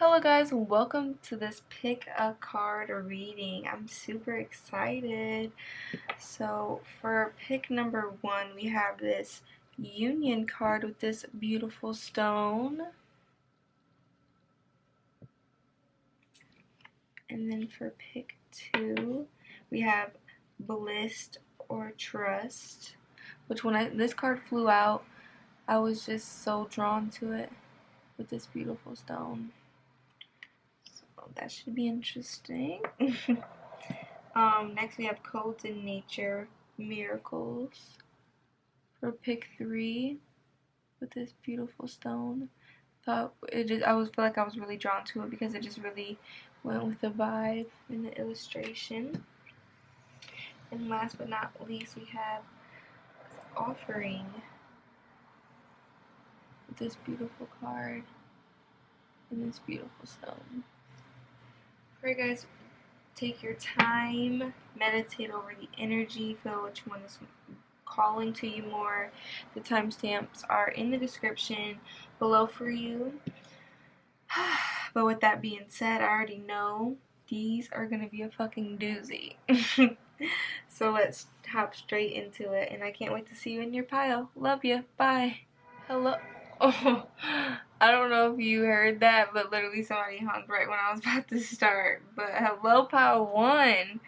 Hello guys, welcome to this pick a card reading. I'm super excited. So for pick number 1, we have this union card with this beautiful stone. And then for pick 2, we have Bliss or Trust, which when this card flew out, I was just so drawn to it with this beautiful stone. That should be interesting. Next we have Codes in Nature, Miracles. For pick 3, with this beautiful stone, I feel like I was really drawn to it because it just really went with the vibe and the illustration. And last but not least, we have Offering, with this beautiful card and this beautiful stone. Alright guys, take your time, meditate over the energy, feel which one is calling to you more. The timestamps are in the description below for you. But with that being said, I already know these are going to be a fucking doozy. So let's hop straight into it, and I can't wait to see you in your pile. Love you. Bye. Hello. Oh, I don't know if you heard that, but literally somebody hung right when I was about to start. But hello, pile 1.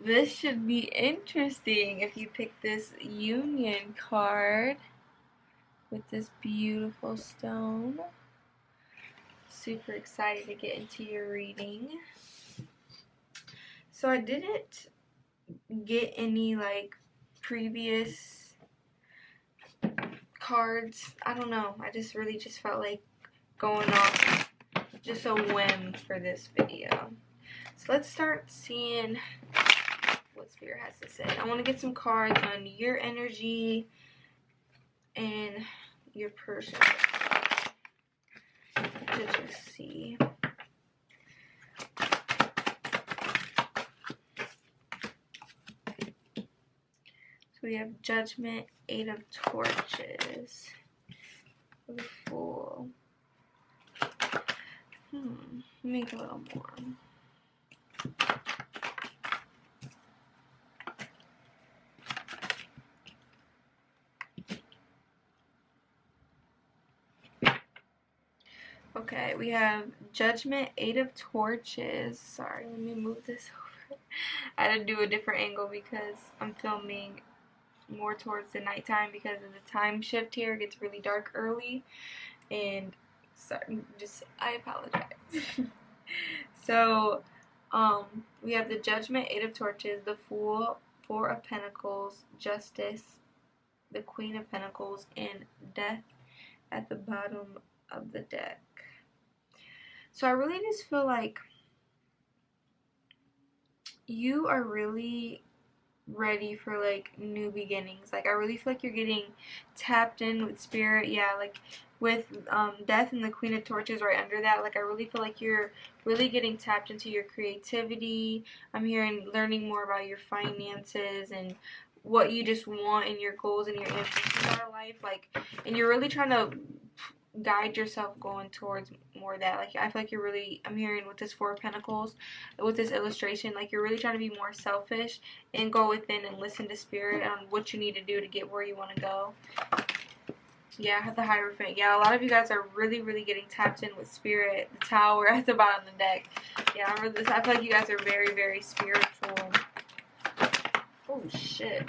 This should be interesting if you pick this union card with this beautiful stone. Super excited to get into your reading. So I didn't get any like previous cards. I don't know. I just really felt like going off just a whim for this video. So let's start seeing what Spirit has to say. I want to get some cards on your energy and your person to just see. So we have Judgment, 8 of Torches, the Fool. Make a little more. Okay, we have Judgment, 8 of Torches. Sorry, let me move this over. I had to do a different angle because I'm filming more towards the nighttime because of the time shift here. It gets really dark early, and sorry, I apologize. So, we have the Judgment, 8 of Torches, the Fool, 4 of Pentacles, Justice, the Queen of Pentacles, and Death at the bottom of the deck. So I really just feel like you are really ready for like new beginnings. Like I really feel like you're getting tapped in with Spirit. Yeah, like with Death and the Queen of Torches right under that, like I really feel like you're really getting tapped into your creativity. I'm hearing learning more about your finances and what you just want and your goals and your ambitions in our life. Like, and you're really trying to guide yourself going towards more of that. Like I feel like you're really, I'm hearing with this 4 of Pentacles, with this illustration, like you're really trying to be more selfish and go within and listen to Spirit on what you need to do to get where you want to go. Yeah, I have the Hierophant. Yeah, a lot of you guys are really, really getting tapped in with Spirit. The Tower at the bottom of the deck. Yeah, I feel like you guys are very, very spiritual. Oh shit.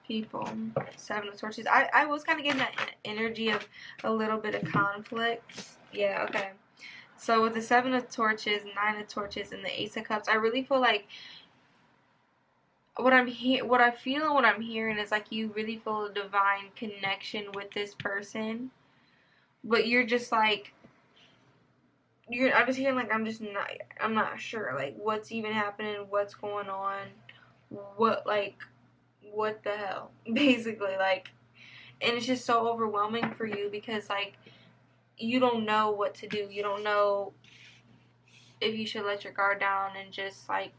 People. 7 of Torches. I was kind of getting that energy of a little bit of conflict. Yeah, okay. So with the 7 of Torches, 9 of Torches, and the Ace of Cups, I really feel like what I feel and what I'm hearing is like you really feel a divine connection with this person, but you're just like I'm just hearing like I'm not sure like what's even happening, what's going on, what the hell, basically, like, and it's just so overwhelming for you because, like, you don't know what to do. You don't know if you should let your guard down and just, like,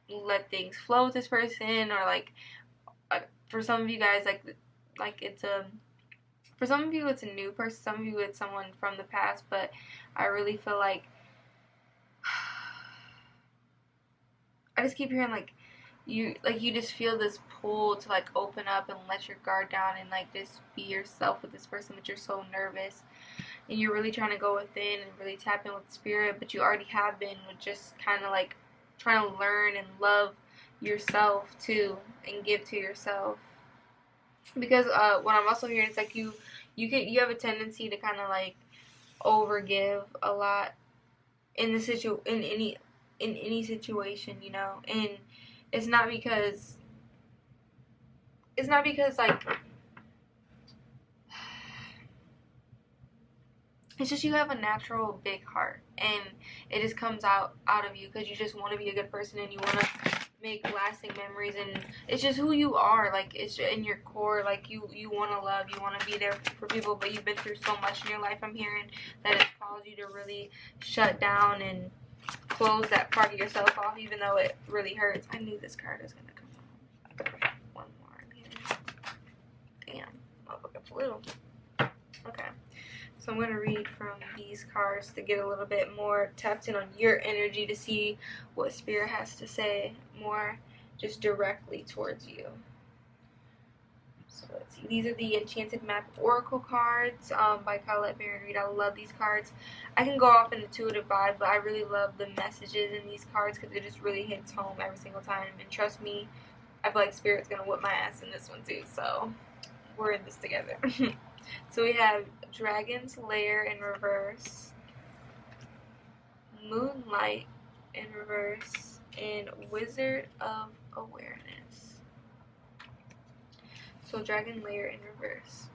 let things flow with this person, or, like, for some of you guys, like it's a For some of you, it's a new person. Some of you, it's someone from the past. But I really feel like I just keep hearing like you just feel this pull to like open up and let your guard down and like just be yourself with this person, but you're so nervous and you're really trying to go within and really tap in with spirit, but you already have been with just kind of like trying to learn and love yourself too and give to yourself. Because what I'm also hearing is like you have a tendency to kind of like overgive a lot in any situation, you know, and it's not because like it's just you have a natural big heart and it just comes out of you because you just want to be a good person and you want to make lasting memories, and it's just who you are. Like it's in your core, like you want to love, you want to be there for people, but you've been through so much in your life, I'm hearing, that it's caused you to really shut down and close that part of yourself off, even though it really hurts. I knew this card was gonna come out. One more in here. Damn, motherfucker flew. Okay, so I'm going to read from these cards to get a little bit more tapped in on your energy to see what Spirit has to say more just directly towards you. So let's see. These are the Enchanted Map Oracle cards by Colette Baron Reed. I love these cards. I can go off an intuitive vibe, but I really love the messages in these cards because it just really hits home every single time. And trust me, I feel like Spirit's going to whip my ass in this one too. So we're in this together. So we have Dragon's Lair in reverse, Moonlight in reverse, and Wizard of Awareness. So Dragon Lair in reverse.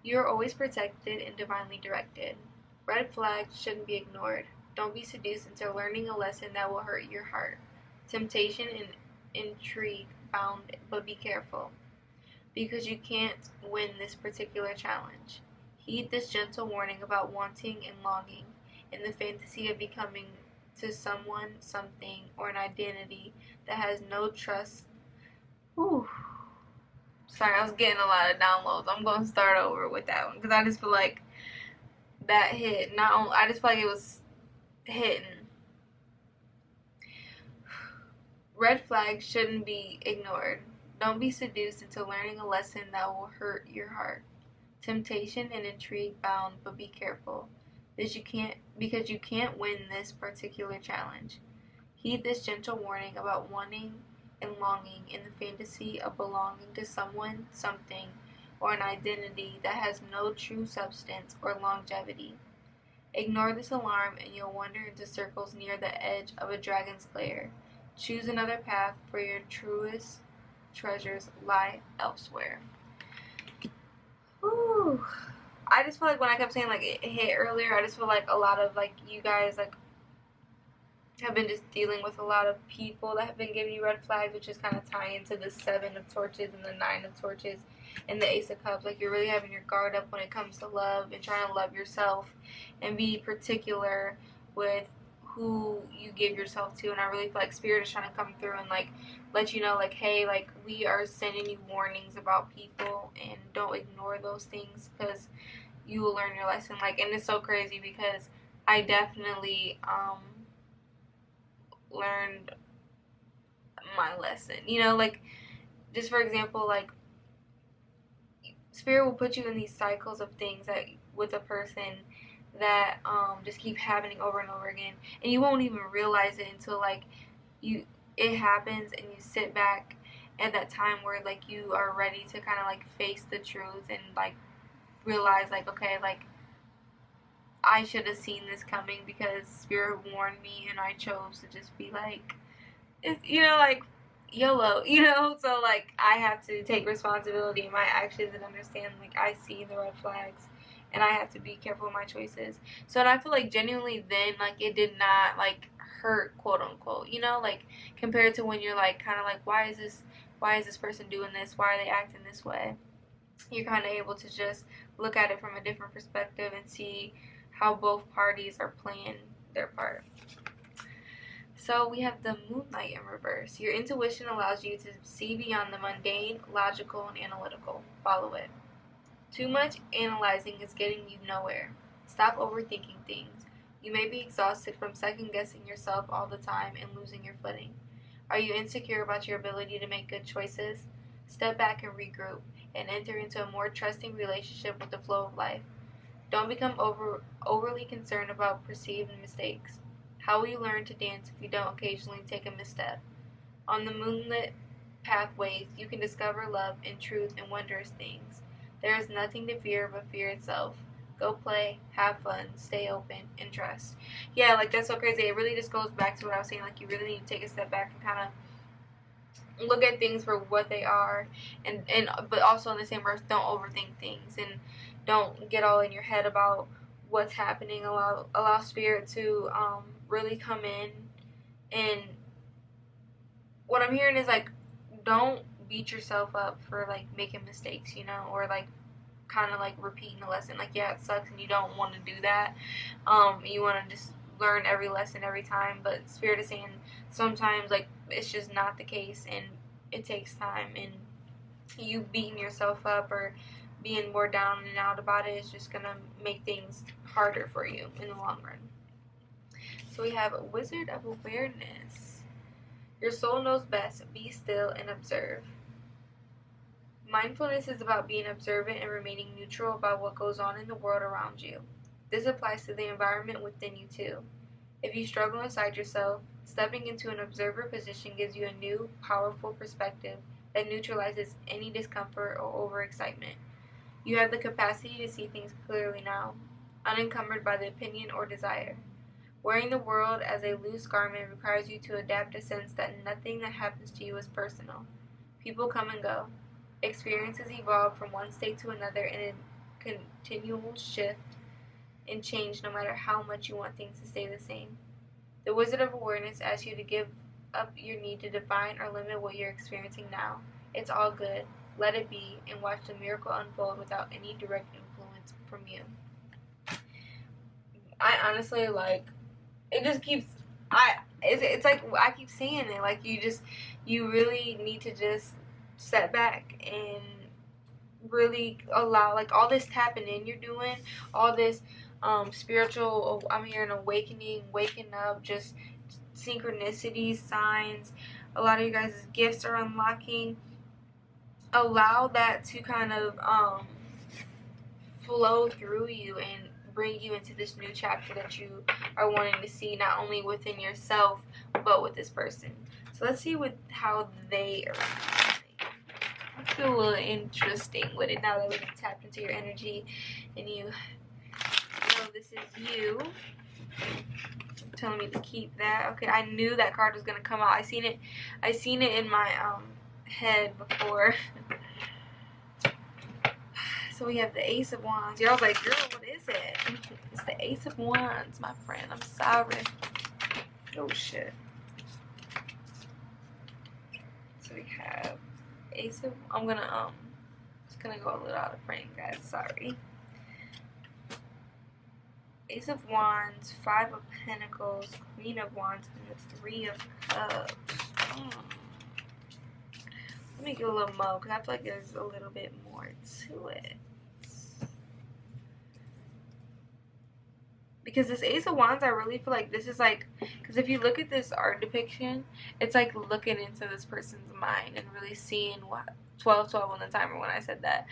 You are always protected and divinely directed. Red flags shouldn't be ignored. Don't be seduced into learning a lesson that will hurt your heart. Temptation and intrigue bound, but be careful, because you can't win this particular challenge. Heed this gentle warning about wanting and longing in the fantasy of becoming to someone, something, or an identity that has no trust. Whew. Sorry, I was getting a lot of downloads. I'm going to start over with that one because I just feel like that hit. I just feel like it was hitting. Red flags shouldn't be ignored. Don't be seduced into learning a lesson that will hurt your heart. Temptation and intrigue bound, but be careful, because you can't win this particular challenge. Heed this gentle warning about wanting and longing in the fantasy of belonging to someone, something, or an identity that has no true substance or longevity. Ignore this alarm and you'll wander into circles near the edge of a dragon's lair. Choose another path, for your truest treasures lie elsewhere. Ooh. I just feel like when I kept saying like it hit earlier, I just feel like a lot of like you guys like have been just dealing with a lot of people that have been giving you red flags, which is kind of tying into the 7 of torches and the 9 of torches and the Ace of Cups. Like you're really having your guard up when it comes to love and trying to love yourself and be particular with who you give yourself to. And I really feel like Spirit is trying to come through and like let you know like, hey, like we are sending you warnings about people and don't ignore those things because you will learn your lesson. Like, and it's so crazy because I definitely learned my lesson, you know, like just for example, like Spirit will put you in these cycles of things that with a person that just keep happening over and over again, and you won't even realize it until like it happens and you sit back at that time where like you are ready to kind of like face the truth and like realize like, okay, like I should have seen this coming because Spirit warned me and I chose to just be like, it's, you know, like YOLO, you know. So like I have to take responsibility in my actions and understand like I see the red flags and I have to be careful with my choices. So and I feel like genuinely then like it did not like hurt, quote unquote, you know, like compared to when you're like kind of like why is this person doing this, why are they acting this way. You're kind of able to just look at it from a different perspective and see how both parties are playing their part. So we have the Moonlight in reverse. Your intuition allows you to see beyond the mundane, logical, and analytical. Follow it. Too much analyzing is getting you nowhere. Stop overthinking things. You may be exhausted from second-guessing yourself all the time and losing your footing. Are you insecure about your ability to make good choices? Step back and regroup, and enter into a more trusting relationship with the flow of life. Don't become overly concerned about perceived mistakes. How will you learn to dance if you don't occasionally take a misstep? On the moonlit pathways, you can discover love and truth and wondrous things. There is nothing to fear but fear itself. Go play, have fun, stay open, and trust. Yeah, like that's so crazy. It really just goes back to what I was saying. Like you really need to take a step back and kind of look at things for what they are, and but also in the same verse, don't overthink things and don't get all in your head about what's happening. Allow spirit to really come in. And what I'm hearing is like, don't beat yourself up for like making mistakes, you know, or like kind of like repeating the lesson. Like, yeah, it sucks and you don't want to do that. You want to just learn every lesson every time, but spirit is saying sometimes like it's just not the case, and it takes time, and you beating yourself up or being more down and out about it is just gonna make things harder for you in the long run. So we have Wizard of Awareness. Your soul knows best. Be still and observe. Mindfulness is about being observant and remaining neutral about what goes on in the world around you. This applies to the environment within you too. If you struggle inside yourself, stepping into an observer position gives you a new, powerful perspective that neutralizes any discomfort or overexcitement. You have the capacity to see things clearly now, unencumbered by the opinion or desire. Wearing the world as a loose garment requires you to adapt a sense that nothing that happens to you is personal. People come and go. Experiences evolve from one state to another in a continual shift and change no matter how much you want things to stay the same. The Wizard of Awareness asks you to give up your need to define or limit what you're experiencing now. It's all good. Let it be, and watch the miracle unfold without any direct influence from you. I honestly, like, it just keeps, it's like, I keep saying it, like, you really need to just step back and really allow, like, all this tapping in you're doing, all this spiritual, I'm hearing awakening, waking up, just synchronicities, signs, a lot of you guys' gifts are unlocking. Allow that to kind of flow through you and bring you into this new chapter that you are wanting to see, not only within yourself but with this person. So let's see how they are. I feel a little interesting with it now that we've tapped into your energy and you know this is you. Telling me to keep that. Okay, I knew that card was gonna come out. I seen it in my head before. So we have the Ace of Wands. Y'all was like, girl, what is it? It's the Ace of Wands, my friend. I'm sorry. Oh shit. So we have Ace of, I'm gonna just gonna go a little out of frame, guys. Sorry. Ace of Wands, Five of Pentacles, Queen of Wands, and the Three of Cups. Let me get a little more, because I feel like there's a little bit more to it. Because this Ace of Wands, I really feel like this is like, because if you look at this art depiction, it's like looking into this person's mind and really seeing what, 12 on the timer when I said that,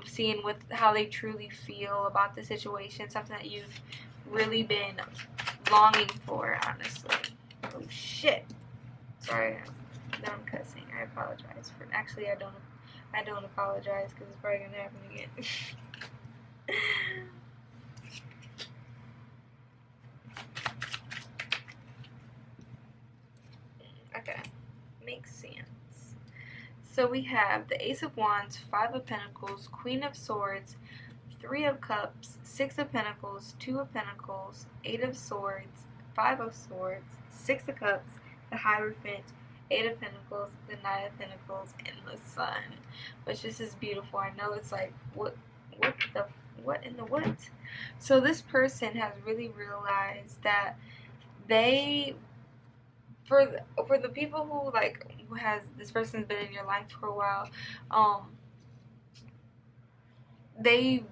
seeing how they truly feel about the situation, something that you've really been longing for, honestly. Oh shit. Sorry, now I'm cussing. I apologize for, actually I don't apologize because it's probably gonna happen again. Okay, makes sense. So we have the Ace of Wands, Five of Pentacles, Queen of Swords, Three of Cups, Six of Pentacles, Two of Pentacles, Eight of Swords, Five of Swords, Six of Cups, the Hierophant, Eight of Pentacles, the Nine of Pentacles, and the Sun. Which this is beautiful. I know it's like, what in the what? So this person has really realized that they, for the people who has this person's been in your life for a while, they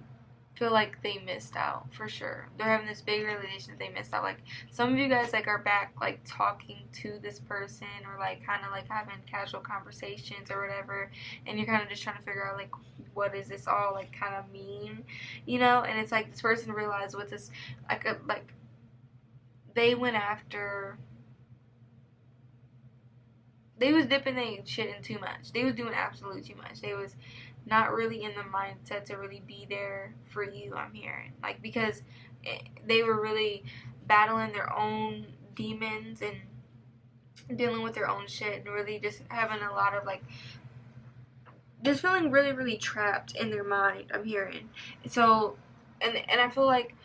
feel like they missed out for sure. They're having this big realization that they missed out. Like some of you guys like are back like talking to this person, or like kind of like having casual conversations or whatever, and you're kind of just trying to figure out like what does this all like kind of mean, you know? And it's like this person realized with this like they went after, they was dipping their shit in too much. They was doing absolutely too much. They was not really in the mindset to really be there for you, I'm hearing. Like, because they were really battling their own demons and dealing with their own shit, and really just having a lot of, like, just feeling really, really trapped in their mind, I'm hearing. So, and I feel like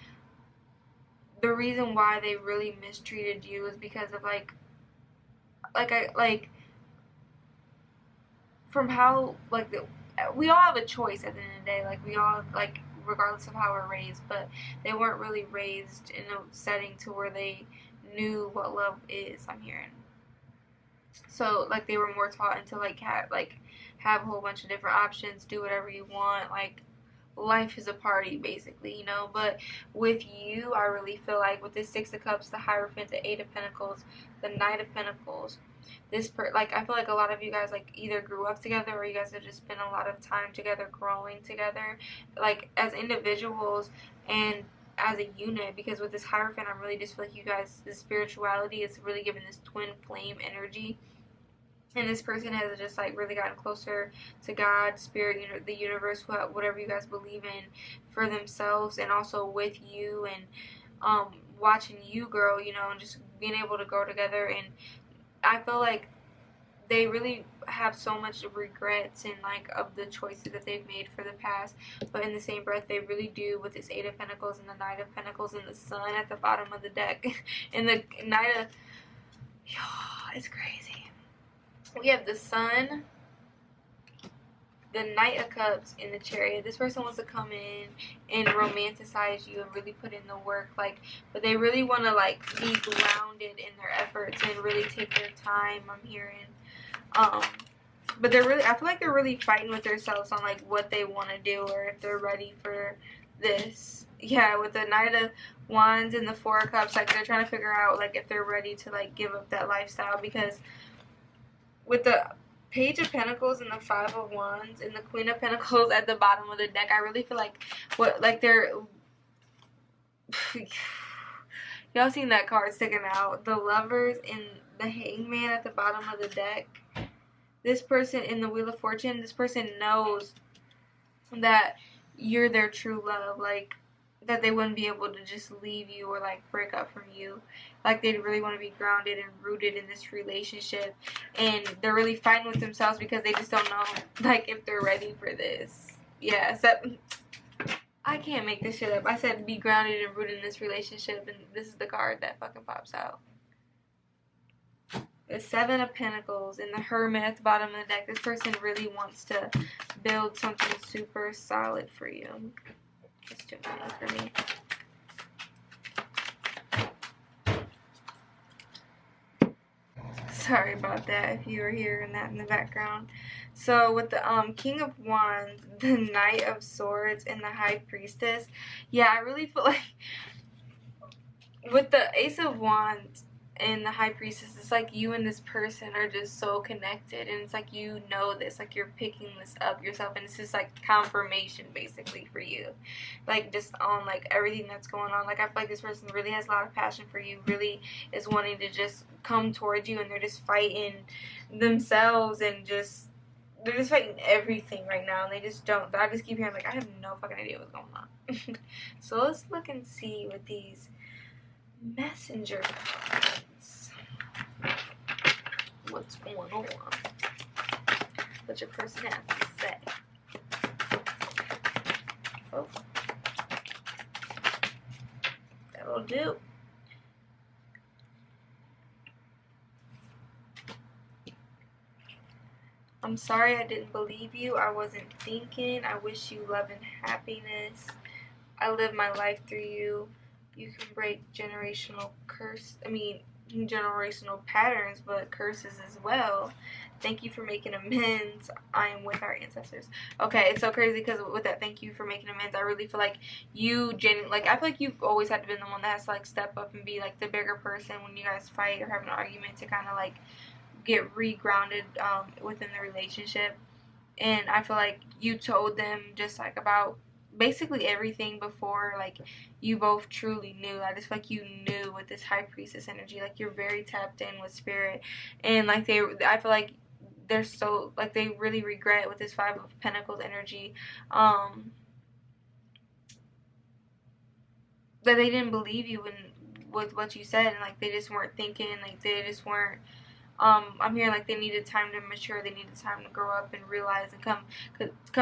the reason why they really mistreated you is because of, from how, like, we all have a choice at the end of the day. Like, we all, like, regardless of how we're raised, but they weren't really raised in a setting to where they knew what love is, I'm hearing. So, like, they were more taught into, like, have a whole bunch of different options, do whatever you want, like, life is a party, basically, you know. But with you, I really feel like with the Six of Cups, the Hierophant, the Eight of Pentacles, the Knight of Pentacles, like, I feel like a lot of you guys, like, either grew up together or you guys have just spent a lot of time together, growing together, like, as individuals and as a unit. Because with this Hierophant, I really just feel like you guys, the spirituality is really giving this twin flame energy. And this person has just, like, really gotten closer to God, spirit, you know, the universe, whatever you guys believe in, for themselves, and also with you, and watching you grow, you know, and just being able to grow together. And I feel like they really have so much regrets and, like, of the choices that they've made for the past. But in the same breath, they really do, with this Eight of Pentacles and the Knight of Pentacles and the Sun at the bottom of the deck. And the Knight of... it's crazy. We have the Sun, the Knight of Cups, and the Chariot. This person wants to come in and romanticize you and really put in the work, like, but they really want to, like, be grounded in their efforts and really take their time, I'm hearing. But they're really, I feel like they're really fighting with themselves on, like, what they want to do, or if they're ready for this. Yeah, with the Knight of Wands and the Four of Cups, like, they're trying to figure out, like, if they're ready to, like, give up that lifestyle. Because with the Page of Pentacles and the Five of Wands and the Queen of Pentacles at the bottom of the deck, I really feel like they're y'all seen that card sticking out, the Lovers and the Hangman at the bottom of the deck. This person in the Wheel of Fortune, this person knows that you're their true love, like, that they wouldn't be able to just leave you or, like, break up from you. Like, they really want to be grounded and rooted in this relationship, and they're really fighting with themselves because they just don't know, like, if they're ready for this. Yeah, so I can't make this shit up. I said be grounded and rooted in this relationship, and this is the card that fucking pops out. The Seven of Pentacles and the Hermit at the bottom of the deck. This person really wants to build something super solid for you. It's too many for me. Sorry about that if you were hearing that in the background. So with the King of Wands, the Knight of Swords, and the High Priestess, yeah, I really feel like with the Ace of Wands and the High Priestess, it's like you and this person are just so connected, and it's like you know this, like you're picking this up yourself, and it's just like confirmation basically for you, like just on like everything that's going on. Like I feel like this person really has a lot of passion for you, really is wanting to just come towards you, and they're just fighting themselves, and they're just fighting everything right now, and they just don't. I just keep hearing like I have no fucking idea what's going on. So let's look and see what these messenger cards, what's going on, what your person has to say. Oh, that'll do. I'm sorry I didn't believe you. I wasn't thinking. I wish you love and happiness. I live my life through you. You can break generational generational patterns, but curses as well. Thank you for making amends. I am with our ancestors. Okay, it's so crazy because with that, thank you for making amends, I really feel like you like, I feel like you've always had to be the one that has to like step up and be like the bigger person when you guys fight or have an argument, to kind of like get regrounded within the relationship. And I feel like you told them just like about basically everything before like you both truly knew. I just feel like you knew with this high priestess energy, like you're very tapped in with spirit, and like I feel like they're so like they really regret with this 5 of Pentacles energy that they didn't believe you with what you said, and like they just weren't thinking, like they just weren't I'm hearing like they needed time to mature, they needed time to grow up and realize and come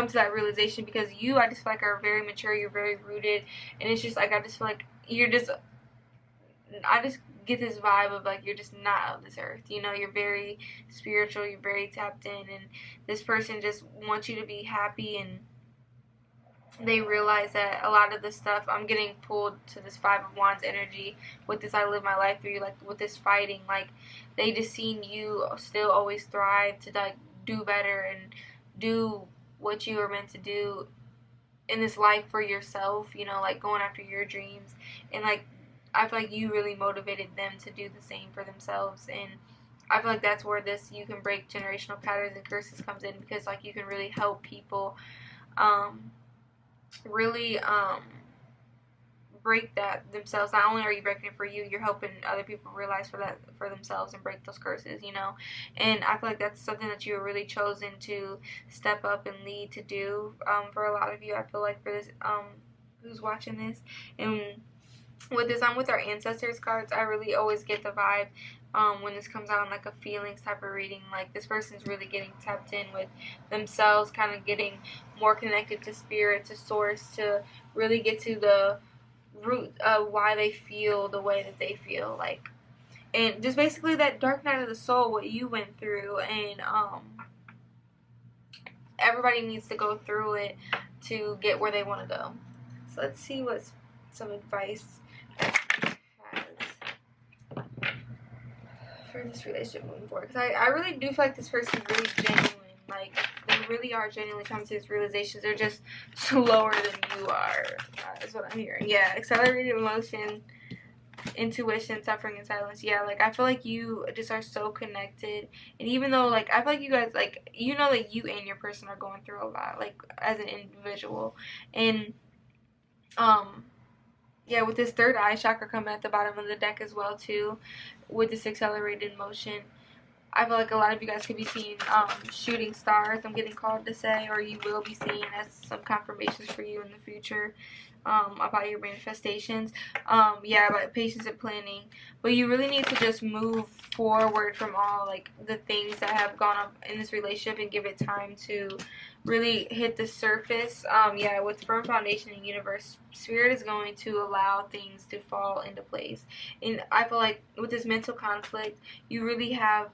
to that realization, because you, I just feel like, are very mature, you're very rooted, and it's just like I just feel like you're just, I just get this vibe of like you're just not of this earth, you know, you're very spiritual, you're very tapped in, and this person just wants you to be happy, and they realize that a lot of the stuff, I'm getting pulled to this 5 of Wands energy with this I live my life through you, like with this fighting, like they just seen you still always thrive to like do better and do what you were meant to do in this life for yourself, you know, like going after your dreams, and like I feel like you really motivated them to do the same for themselves, and I feel like that's where this you can break generational patterns and curses comes in, because like you can really help people really break that themselves. Not only are you breaking it for you, you're helping other people realize for themselves and break those curses, you know. And I feel like that's something that you were really chosen to step up and lead to do for a lot of you. I feel like for this who's watching this, and with this with our ancestors cards, I really always get the vibe when this comes out in like a feelings type of reading, like this person's really getting tapped in with themselves, kind of getting more connected to spirit, to source, to really get to the root of why they feel the way that they feel, like, and just basically that dark night of the soul, what you went through, and everybody needs to go through it to get where they want to go. So let's see what's some advice for this relationship moving forward, because I really do feel like this person is really genuine, like they really are genuinely coming to these realizations. They're just slower than you are, is what I'm hearing. Yeah, accelerated emotion, intuition, suffering, and silence. Yeah, like I feel like you just are so connected, and even though like I feel like you guys, like, you know that you and your person are going through a lot, like as an individual, and yeah, with this third eye chakra coming at the bottom of the deck as well too, with this accelerated motion, I feel like a lot of you guys could be seeing shooting stars, I'm getting called to say, or you will be seeing as some confirmations for you in the future about your manifestations. Yeah, about patience and planning. But you really need to just move forward from all like the things that have gone up in this relationship and give it time to really hit the surface. Yeah, with firm foundation in the universe, spirit is going to allow things to fall into place. And I feel like with this mental conflict, you really have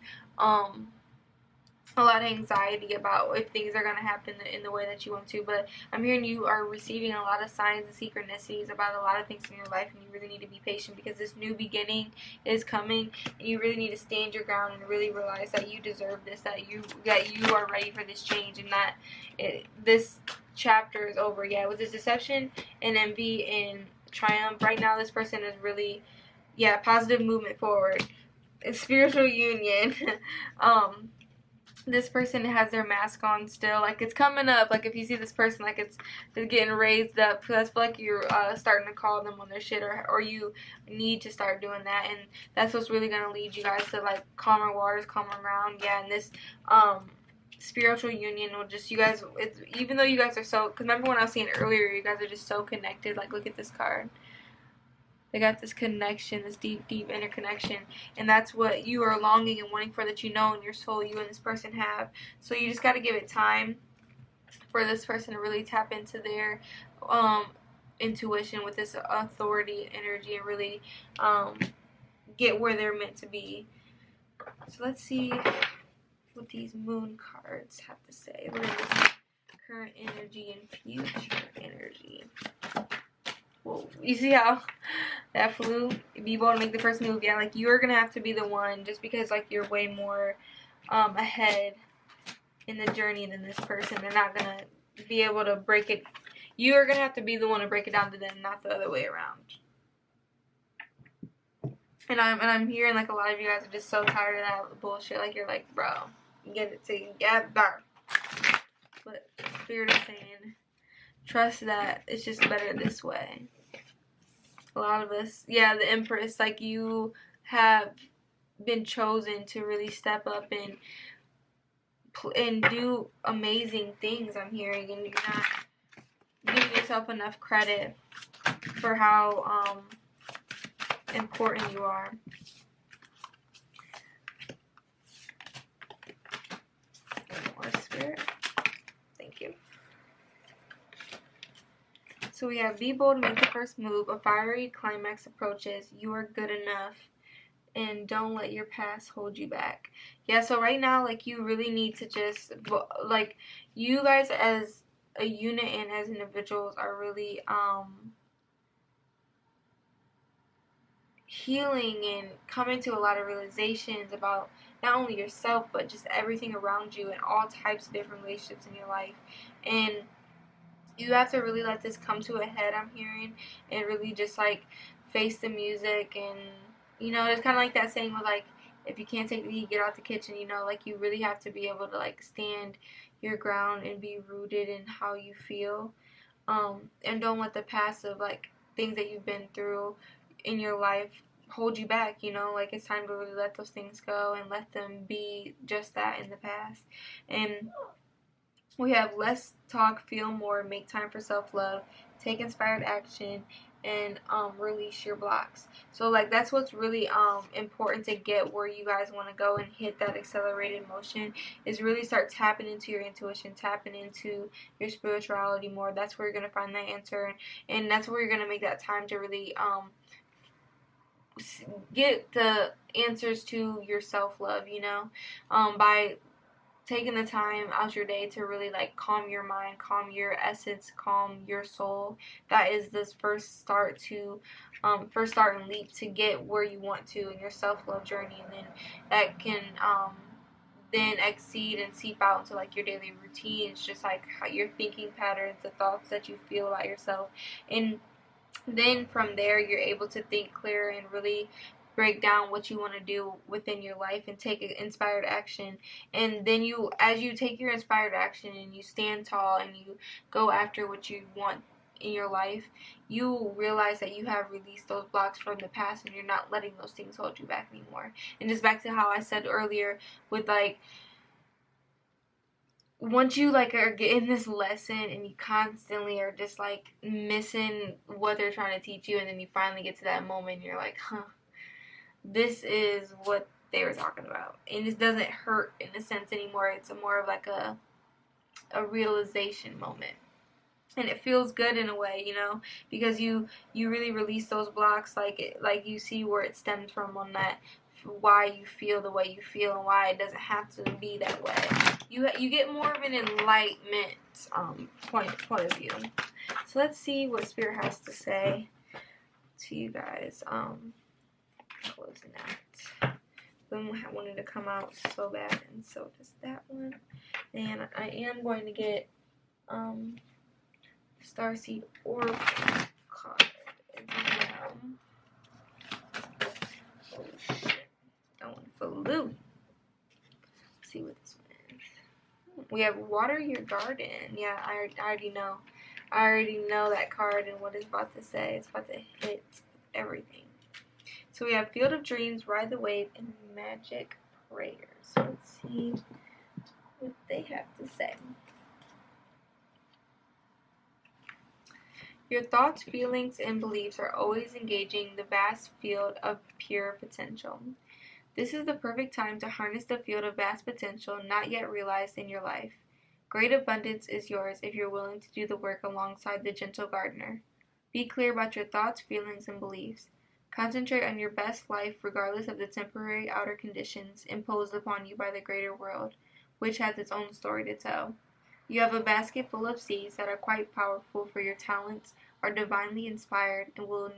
a lot of anxiety about if things are going to happen in the way that you want to, but I'm hearing you are receiving a lot of signs and synchronicities about a lot of things in your life, and you really need to be patient because this new beginning is coming, and you really need to stand your ground and really realize that you deserve this, that you are ready for this change, and that this chapter is over. Yeah, with this deception and envy and triumph, right now this person is really, yeah, positive movement forward. It's spiritual union. This person has their mask on still, like it's coming up, like if you see this person, like it's getting raised up, because I feel like you're starting to call them on their shit, or you need to start doing that, and that's what's really going to lead you guys to like calmer waters, calmer ground. Yeah, and this spiritual union will just, you guys, it's, even though you guys are so, because remember when I was saying earlier, you guys are just so connected, like look at this card. They got this connection, this deep, deep interconnection. And that's what you are longing and wanting for, that you know in your soul you and this person have. So you just got to give it time for this person to really tap into their intuition with this authority energy and really get where they're meant to be. So let's see what these moon cards have to say. What is current energy and future energy? Well, you see how that flu, be bold to make the first move. Yeah, like you're gonna have to be the one, just because like you're way more ahead in the journey than this person. They're not gonna be able to break it. You are gonna have to be the one to break it down to them, not the other way around. And I'm hearing like a lot of you guys are just so tired of that bullshit. Like you're like, bro, get it together. But Spirit is saying, trust that it's just better this way. A lot of us, yeah, the Empress, like you have been chosen to really step up and do amazing things. I'm hearing, and you're not giving yourself enough credit for how important you are. More Spirit. Thank you. So we have, be bold, make the first move. A fiery climax approaches. You are good enough. And don't let your past hold you back. Yeah, so right now, like, you really need to just, like, you guys as a unit and as individuals are really healing and coming to a lot of realizations about not only yourself, but just everything around you and all types of different relationships in your life. And you have to really let this come to a head, I'm hearing, and really just, like, face the music. And, you know, it's kind of like that saying with, like, if you can't take the heat, get out the kitchen, you know, like, you really have to be able to, like, stand your ground and be rooted in how you feel. And don't let the past of, like, things that you've been through in your life hold you back, you know, like, it's time to really let those things go and let them be just that, in the past. And we have less talk, feel more, make time for self-love, take inspired action, and release your blocks. So, like, that's what's really important to get where you guys want to go and hit that accelerated motion, is really start tapping into your intuition, tapping into your spirituality more. That's where you're going to find that answer, and that's where you're going to make that time to really get the answers to your self-love, you know, by taking the time out your day to really, like, calm your mind, calm your essence, calm your soul. That is this first start and leap to get where you want to in your self-love journey. And then that can then exceed and seep out into, like, your daily routines, just like how your thinking patterns, the thoughts that you feel about yourself. And then from there, you're able to think clearer and really break down what you want to do within your life and take inspired action. And then you, as you take your inspired action and you stand tall and you go after what you want in your life, you realize that you have released those blocks from the past and you're not letting those things hold you back anymore. And just back to how I said earlier with, like, once you, like, are getting this lesson and you constantly are just, like, missing what they're trying to teach you, and then you finally get to that moment and you're like, huh, this is what they were talking about. And it doesn't hurt in a sense anymore. It's more of like a realization moment. And it feels good in a way, you know, because you really release those blocks, like you see where it stems from, on that, why you feel the way you feel and why it doesn't have to be that way. You get more of an enlightenment point of view. So let's see what Spirit has to say to you guys. Closing out. Boom, I wanted to come out so bad, and so does that one. And I am going to get Starseed Oracle card as well. Oh shit, that one flew. Let's see what this one is. We have Water Your Garden. Yeah, I already know. I already know that card and what it's about to say. It's about to hit everything. So we have Field of Dreams, Ride the Wave, and Magic Prayers. So let's see what they have to say. Your thoughts, feelings, and beliefs are always engaging the vast field of pure potential. This is the perfect time to harness the field of vast potential not yet realized in your life. Great abundance is yours if you're willing to do the work alongside the gentle gardener. Be clear about your thoughts, feelings, and beliefs. Concentrate on your best life regardless of the temporary outer conditions imposed upon you by the greater world, which has its own story to tell. You have a basket full of seeds that are quite powerful, for your talents are divinely inspired and will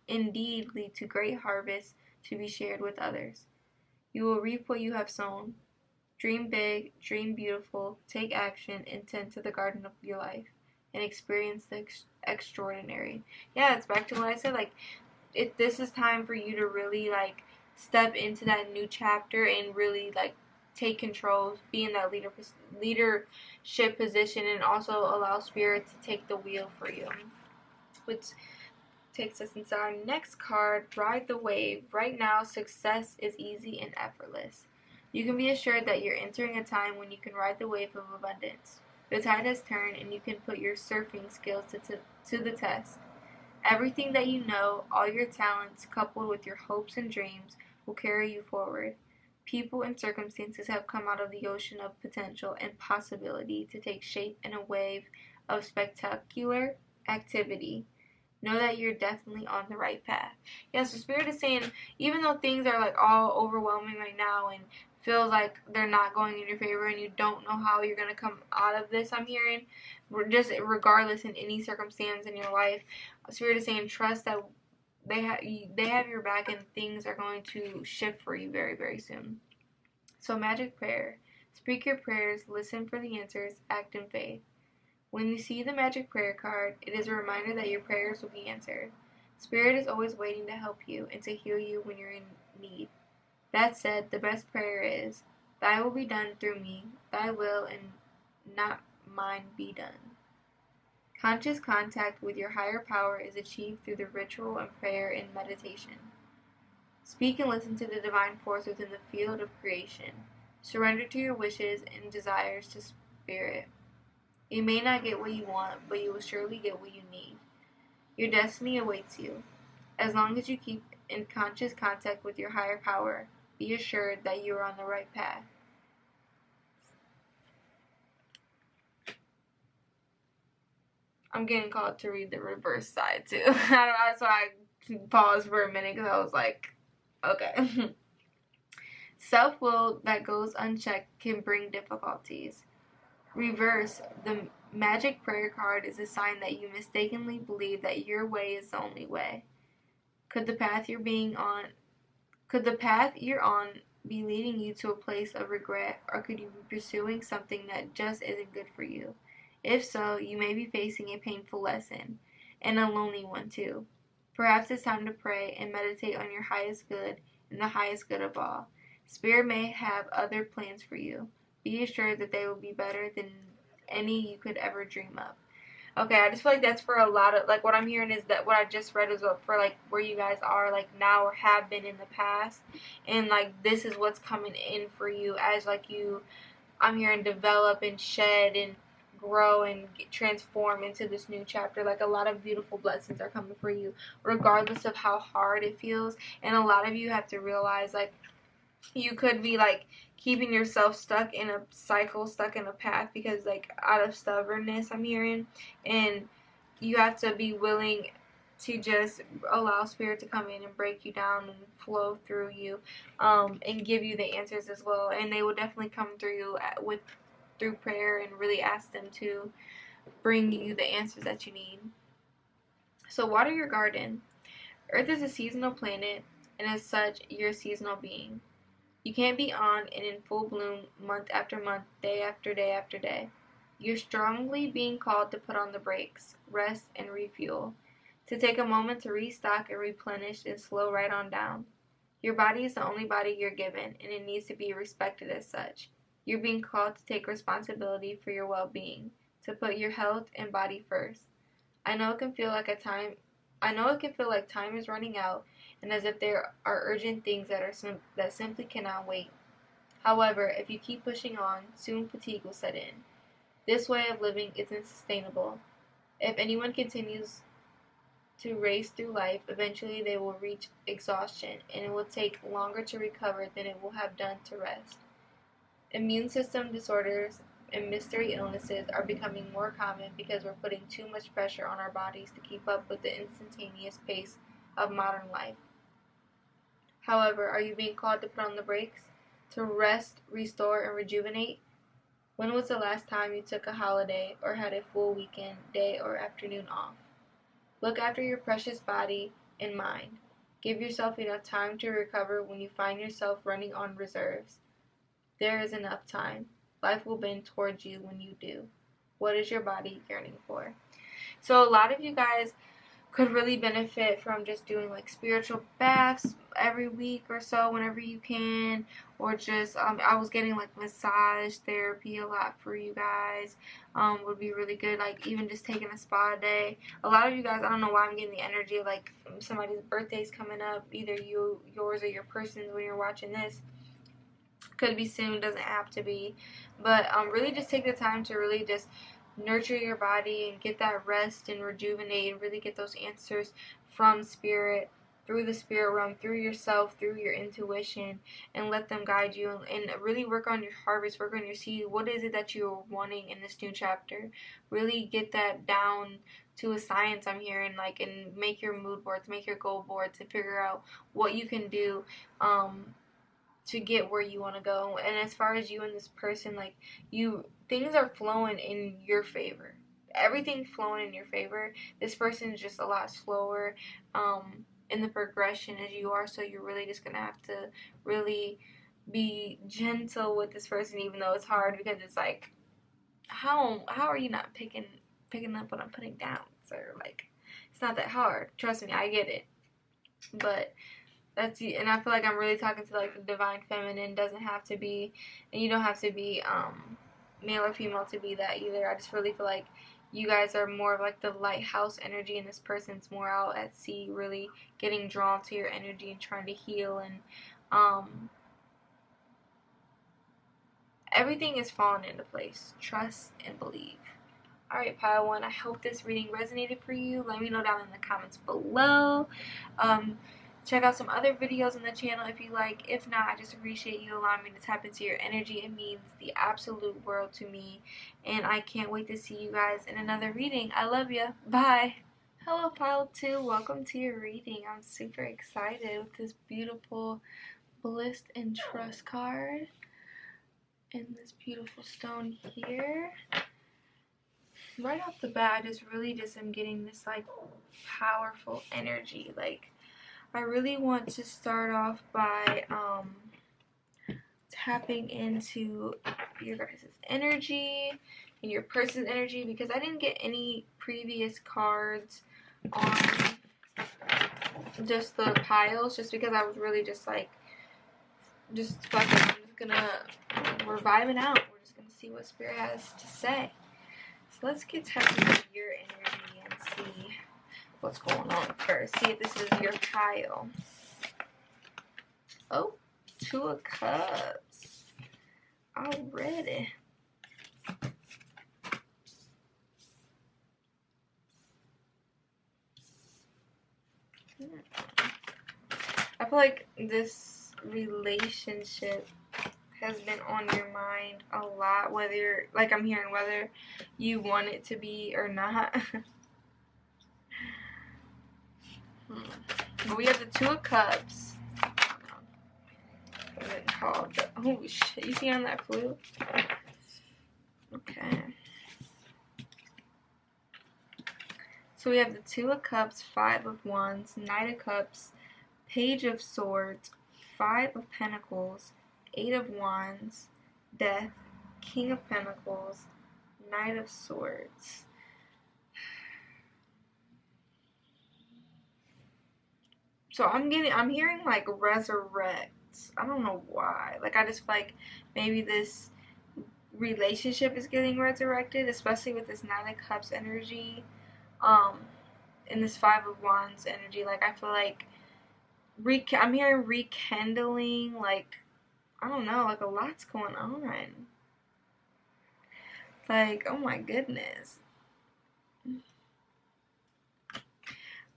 indeed lead to great harvests to be shared with others. You will reap what you have sown. Dream big, dream beautiful, take action, and tend to the garden of your life, and experience the extraordinary. Yeah, it's back to what I said, like, this is time for you to really, like, step into that new chapter and really, like, take control, be in that leadership position, and also allow spirit to take the wheel for you. Which takes us into our next card, Ride the Wave. Right now, success is easy and effortless. You can be assured that you're entering a time when you can ride the wave of abundance. The tide has turned and you can put your surfing skills to the test. Everything that you know, all your talents, coupled with your hopes and dreams, will carry you forward. People and circumstances have come out of the ocean of potential and possibility to take shape in a wave of spectacular activity. Know that you're definitely on the right path. Yeah, so Spirit is saying, even though things are, like, all overwhelming right now and feels like they're not going in your favor and you don't know how you're going to come out of this, I'm hearing, just regardless in any circumstance in your life, Spirit is saying, trust that they have your back and things are going to shift for you very, very soon. So magic prayer. Speak your prayers, listen for the answers, act in faith. When you see the magic prayer card, it is a reminder that your prayers will be answered. Spirit is always waiting to help you and to heal you when you're in need. That said, the best prayer is, Thy will be done through me, Thy will and not mine be done. Conscious contact with your higher power is achieved through the ritual and prayer and meditation. Speak and listen to the divine force within the field of creation. Surrender to your wishes and desires to Spirit. You may not get what you want, but you will surely get what you need. Your destiny awaits you. As long as you keep in conscious contact with your higher power, be assured that you are on the right path. I'm getting called to read the reverse side too. That's why I paused for a minute, because I was like, okay. Self-will that goes unchecked can bring difficulties. Reverse, the magic prayer card is a sign that you mistakenly believe that your way is the only way. Could the path you're on be leading you to a place of regret, or could you be pursuing something that just isn't good for you? If so, you may be facing a painful lesson, and a lonely one too. Perhaps it's time to pray and meditate on your highest good and the highest good of all. Spirit may have other plans for you. Be assured that they will be better than any you could ever dream of. Okay, I just feel like that's for a lot of, like, what I'm hearing is that what I just read is for, like, where you guys are, like, now or have been in the past. And, like, this is what's coming in for you as, like, I'm hearing develop and shed and grow and transform into this new chapter. Like, a lot of beautiful blessings are coming for you, regardless of how hard it feels. And a lot of you have to realize, like, you could be, like, keeping yourself stuck in a cycle, stuck in a path, because, like, out of stubbornness, I'm hearing, and you have to be willing to just allow Spirit to come in and break you down and flow through you, and give you the answers as well. And they will definitely come through through prayer, and really ask them to bring you the answers that you need. So water your garden. Earth is a seasonal planet, and as such, you're a seasonal being. You can't be on and in full bloom month after month, day after day after day. You're strongly being called to put on the brakes, rest, and refuel. To take a moment to restock and replenish and slow right on down. Your body is the only body you're given, and it needs to be respected as such. You're being called to take responsibility for your well-being, to put your health and body first. I know it can feel like time is running out, and as if there are urgent things that simply cannot wait. However, if you keep pushing on, soon fatigue will set in. This way of living isn't sustainable. If anyone continues to race through life, eventually they will reach exhaustion, and it will take longer to recover than it will have done to rest. Immune system disorders and mystery illnesses are becoming more common because we're putting too much pressure on our bodies to keep up with the instantaneous pace of modern life. However, are you being called to put on the brakes? To rest, restore, and rejuvenate? When was the last time you took a holiday or had a full weekend, day, or afternoon off? Look after your precious body, in mind. Give yourself enough time to recover when you find yourself running on reserves. There is enough time. Life will bend towards you when you do. What is your body yearning for? So a lot of you guys could really benefit from just doing like spiritual baths every week or so whenever you can, or just I was getting like massage therapy a lot for you guys. Would be really good, like even just taking a spa day. A lot of you guys, I don't know why I'm getting the energy of like somebody's birthday's coming up, either yours or your person's when you're watching this. Could be soon, doesn't have to be, but really just take the time to really just nurture your body and get that rest and rejuvenate and really get those answers from spirit, through the spirit realm, through yourself, through your intuition, and let them guide you, and really work on your harvest, work on your seed. What is it that you're wanting in this new chapter? Really get that down to a science, I'm hearing, like, and make your mood boards, make your goal boards, and figure out what you can do to get where you want to go. And as far as you and this person, like, things are flowing in your favor. Everything's flowing in your favor. This person is just a lot slower in the progression as you are, so you're really just gonna have to really be gentle with this person, even though it's hard, because it's like, how are you not picking up what I'm putting down, sir? Like, it's not that hard. Trust me, I get it. But and I feel like I'm really talking to like the divine feminine. Doesn't have to be, and you don't have to be male or female to be that either. I just really feel like you guys are more of like the lighthouse energy, and this person's more out at sea, really getting drawn to your energy and trying to heal, and everything is falling into place. Trust and believe. Alright, pile one, I hope this reading resonated for you. Let me know down in the comments below. Check out some other videos on the channel if you like. If not, I just appreciate you allowing me to tap into your energy. It means the absolute world to me. And I can't wait to see you guys in another reading. I love you. Bye. Hello, pile 2. Welcome to your reading. I'm super excited with this beautiful Bliss and Trust card. And this beautiful stone here. Right off the bat, I just really am getting this like powerful energy. Like, I really want to start off by tapping into your guys' energy and your person's energy, because I didn't get any previous cards on just the piles, just because I was really just like, just fucking, we're vibing out. We're just gonna see what Spirit has to say. So let's get tapped into your energy and see what's going on first. See if this is your pile. Oh, 2 of Cups. Already. I feel like this relationship has been on your mind a lot, whether, like I'm hearing, whether you want it to be or not. But we have the 2 of Cups. What's it called? Oh shit, you see on that flute? Okay. So we have the 2 of Cups, 5 of Wands, Knight of Cups, Page of Swords, 5 of Pentacles, 8 of Wands, Death, King of Pentacles, Knight of Swords. So I'm hearing like resurrect. I don't know why. Like, I just feel like maybe this relationship is getting resurrected, especially with this 9 of Cups energy, and this 5 of Wands energy. Like, I feel like I'm hearing rekindling, like, I don't know, like a lot's going on. Like, oh my goodness.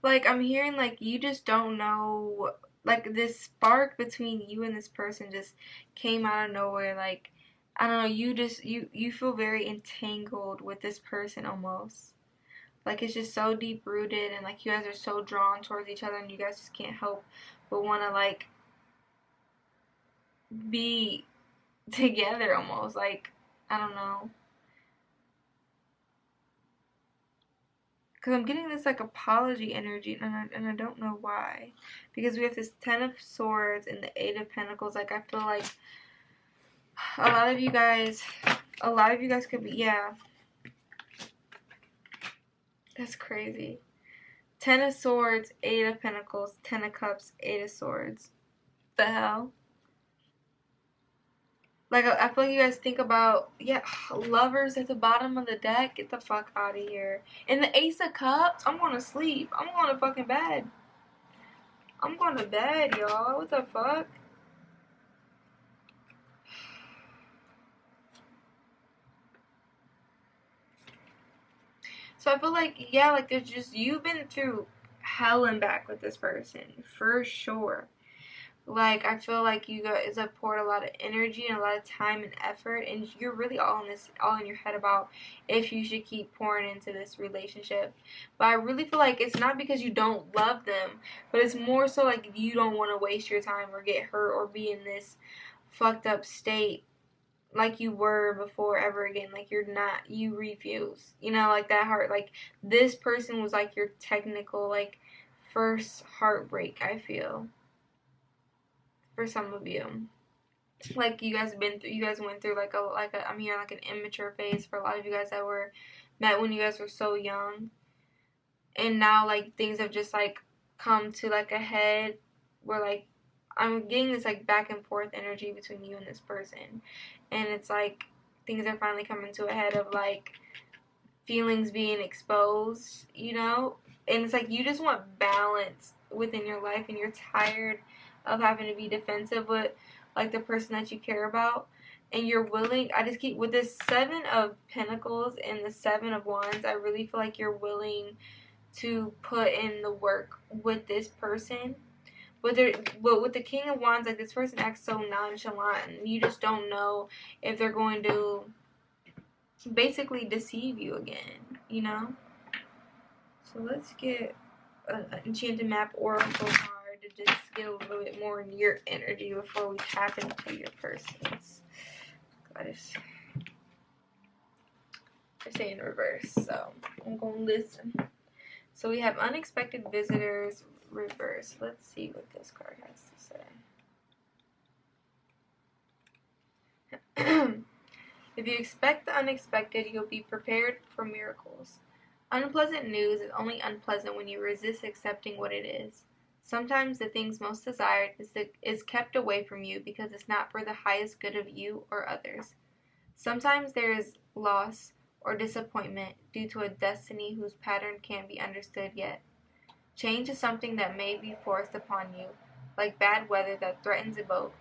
Like, I'm hearing like you just don't know, like this spark between you and this person just came out of nowhere. Like, I don't know, you feel very entangled with this person almost. Like, it's just so deep rooted, and like you guys are so drawn towards each other, and you guys just can't help but want to like be together almost. Like, I don't know. Because I'm getting this, like, apology energy, and I don't know why. Because we have this 10 of Swords and the 8 of Pentacles. Like, I feel like a lot of you guys could be, yeah. That's crazy. 10 of Swords, 8 of Pentacles, 10 of Cups, 8 of Swords. The hell? Like, I feel like you guys think about, yeah, Lovers at the bottom of the deck. Get the fuck out of here. And the Ace of Cups, I'm going to sleep. I'm going to fucking bed. I'm going to bed, y'all. What the fuck? So I feel like, yeah, like, there's just, you've been through hell and back with this person. For sure. Like, I feel like you guys have poured a lot of energy and a lot of time and effort, and you're really all in your head about if you should keep pouring into this relationship. But I really feel like it's not because you don't love them, but it's more so like you don't want to waste your time or get hurt or be in this fucked up state like you were before ever again. Like, you refuse. You know, like that heart, like this person was like your technical, like, first heartbreak, I feel. For some of you, like, you guys went through like I'm hearing like an immature phase for a lot of you guys that were met when you guys were so young, and now like things have just like come to like a head where like I'm getting this like back and forth energy between you and this person, and it's like things are finally coming to a head of like feelings being exposed, you know, and it's like you just want balance within your life, and you're tired of having to be defensive with like the person that you care about, and you're willing. I just keep with this 7 of Pentacles and the 7 of Wands. I really feel like you're willing to put in the work with this person. But with the King of Wands, like, this person acts so nonchalant, and you just don't know if they're going to basically deceive you again, you know. So let's get an Enchanted Map Oracle card to just get a little bit more in your energy before we tap into your persons. I say in reverse, so I'm going to listen. So we have Unexpected Visitors reverse. Let's see what this card has to say. If you expect the unexpected, you'll be prepared for miracles. Unpleasant news is only unpleasant when you resist accepting what it is. Sometimes the things most desired is kept away from you because it's not for the highest good of you or others. Sometimes there is loss or disappointment due to a destiny whose pattern can't be understood yet. Change is something that may be forced upon you, like bad weather that threatens a boat.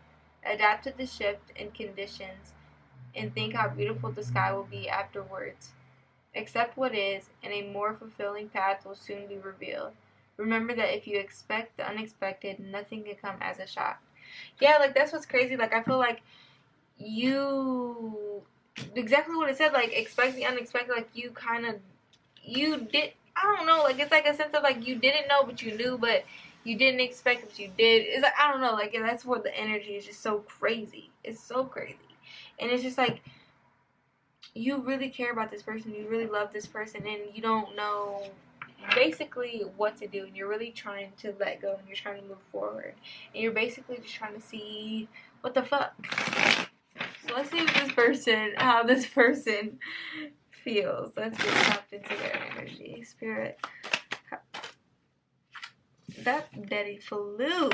Adapt to the shift in conditions and think how beautiful the sky will be afterwards. Accept what is, and a more fulfilling path will soon be revealed. Remember that if you expect the unexpected, nothing can come as a shock. Yeah, like, that's what's crazy. Like, I feel like you, exactly what it said, like, expect the unexpected. Like, you did, I don't know, like, it's like a sense of, like, you didn't know, but you knew, but you didn't expect, but you did. It's like, I don't know, like, that's where the energy is just so crazy. It's so crazy. And it's just like, you really care about this person, you really love this person, and you don't know basically what to do, and you're really trying to let go, and you're trying to move forward, and you're basically just trying to see what the fuck. So let's see how this person feels. Let's get tapped into their energy. Spirit. That daddy flew.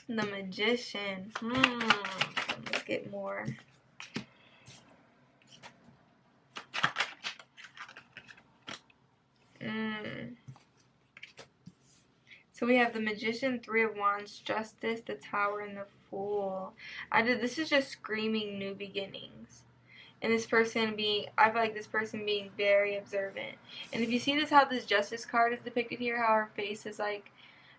The Magician. Let's get more. So we have the Magician, 3 of Wands, Justice, the Tower, and the Fool. This is just screaming new beginnings. And this person I feel like this person being very observant. And if you see how this Justice card is depicted here, how her face is like,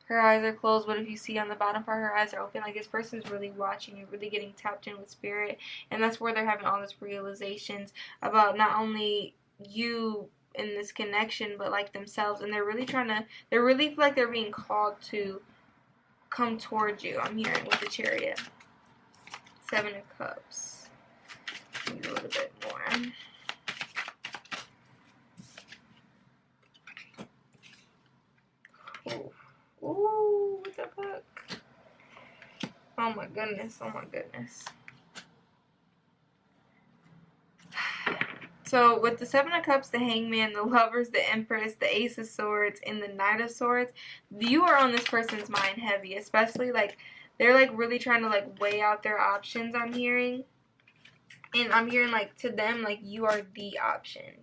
her eyes are closed, but if you see on the bottom part, her eyes are open. Like, this person's really watching you, really getting tapped in with spirit. And that's where they're having all these realizations about not only you in this connection, but like themselves. And they're really feel like they're being called to come towards you. I'm hearing with the Chariot. 7 of Cups. Need a little bit more. Oh my goodness, oh my goodness. So with the Seven of Cups, the Hangman, the Lovers, the Empress, the Ace of Swords, and the Knight of Swords, you are on this person's mind heavy, especially like they're like really trying to like weigh out their options, I'm hearing. And I'm hearing like to them like you are the option.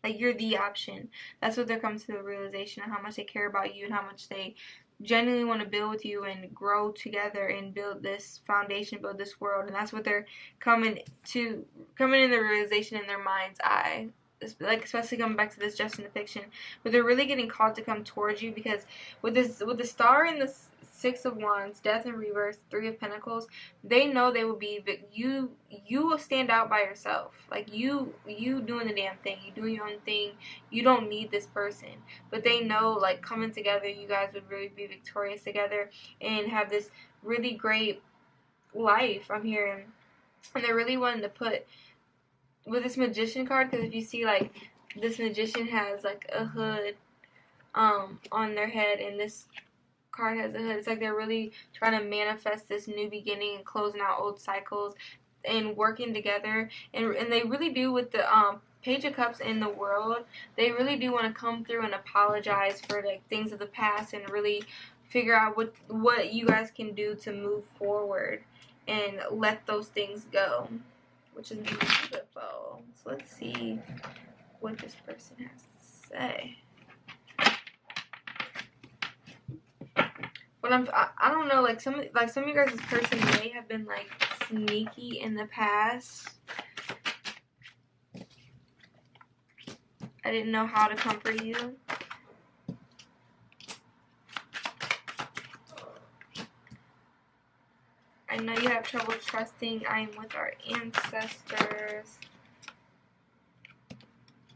Like you're the option. That's what they're coming to the realization of how much they care about you and how much they genuinely want to build with you and grow together and build this foundation, build this world. And that's what they're coming in the realization in their mind's eye. Like especially coming back to this just in the fiction, but they're really getting called to come towards you because with the Star and the Six of Wands, Death and Reverse, Three of Pentacles, they know they will be you will stand out by yourself. Like you doing the damn thing, you doing your own thing. You don't need this person, but they know like coming together, you guys would really be victorious together and have this really great life. I'm hearing, and they're really wanting to put with this Magician card, because if you see like this Magician has like a hood on their head, and this card has a hood. It's like they're really trying to manifest this new beginning and closing out old cycles and working together, and they really do with the Page of Cups in the World. They really do want to come through and apologize for like things of the past and really figure out what you guys can do to move forward and let those things go, which is beautiful. So let's see what this person has to say. But I don't know, like some of you guys' person may have been like sneaky in the past. I didn't know how to comfort you. I know you have trouble trusting. I am with our ancestors.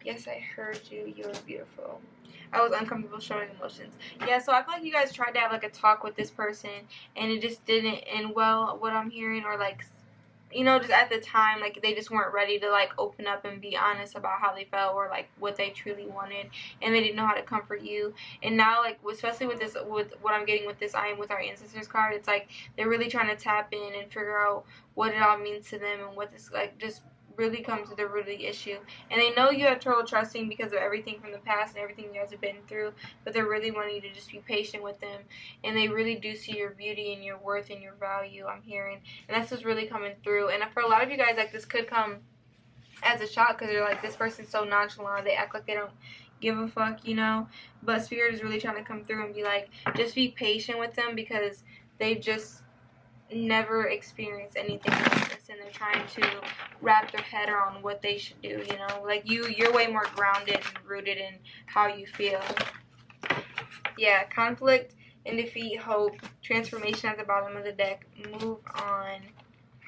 Yes, I heard you. You are beautiful. I was uncomfortable showing emotions. Yeah, so I feel like you guys tried to have like a talk with this person and it just didn't end well, what I'm hearing, or like, you know, just at the time, like they just weren't ready to like open up and be honest about how they felt or like what they truly wanted, and they didn't know how to comfort you. And now, like especially with this, with what I'm getting with this I am with our ancestors card, it's like they're really trying to tap in and figure out what it all means to them and what this like just really comes to the root of the issue. And they know you have trouble trusting because of everything from the past and everything you guys have been through, but they're really wanting you to just be patient with them, and they really do see your beauty and your worth and your value, I'm hearing. And that's what's really coming through. And for a lot of you guys, like this could come as a shock because you're like, this person's so nonchalant, they act like they don't give a fuck, you know. But Spirit is really trying to come through and be like, just be patient with them because they just never experienced anything like this, and they're trying to wrap their head around what they should do, you know. Like you're way more grounded and rooted in how you feel. Yeah, conflict and defeat, hope, transformation at the bottom of the deck, move on,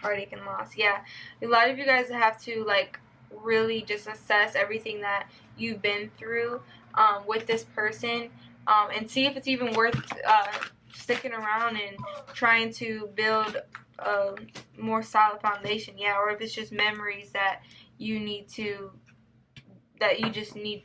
heartache and loss. Yeah, a lot of you guys have to like really just assess everything that you've been through with this person, and see if it's even worth sticking around and trying to build a more solid foundation. Yeah, or if it's just memories that you need to, that you just need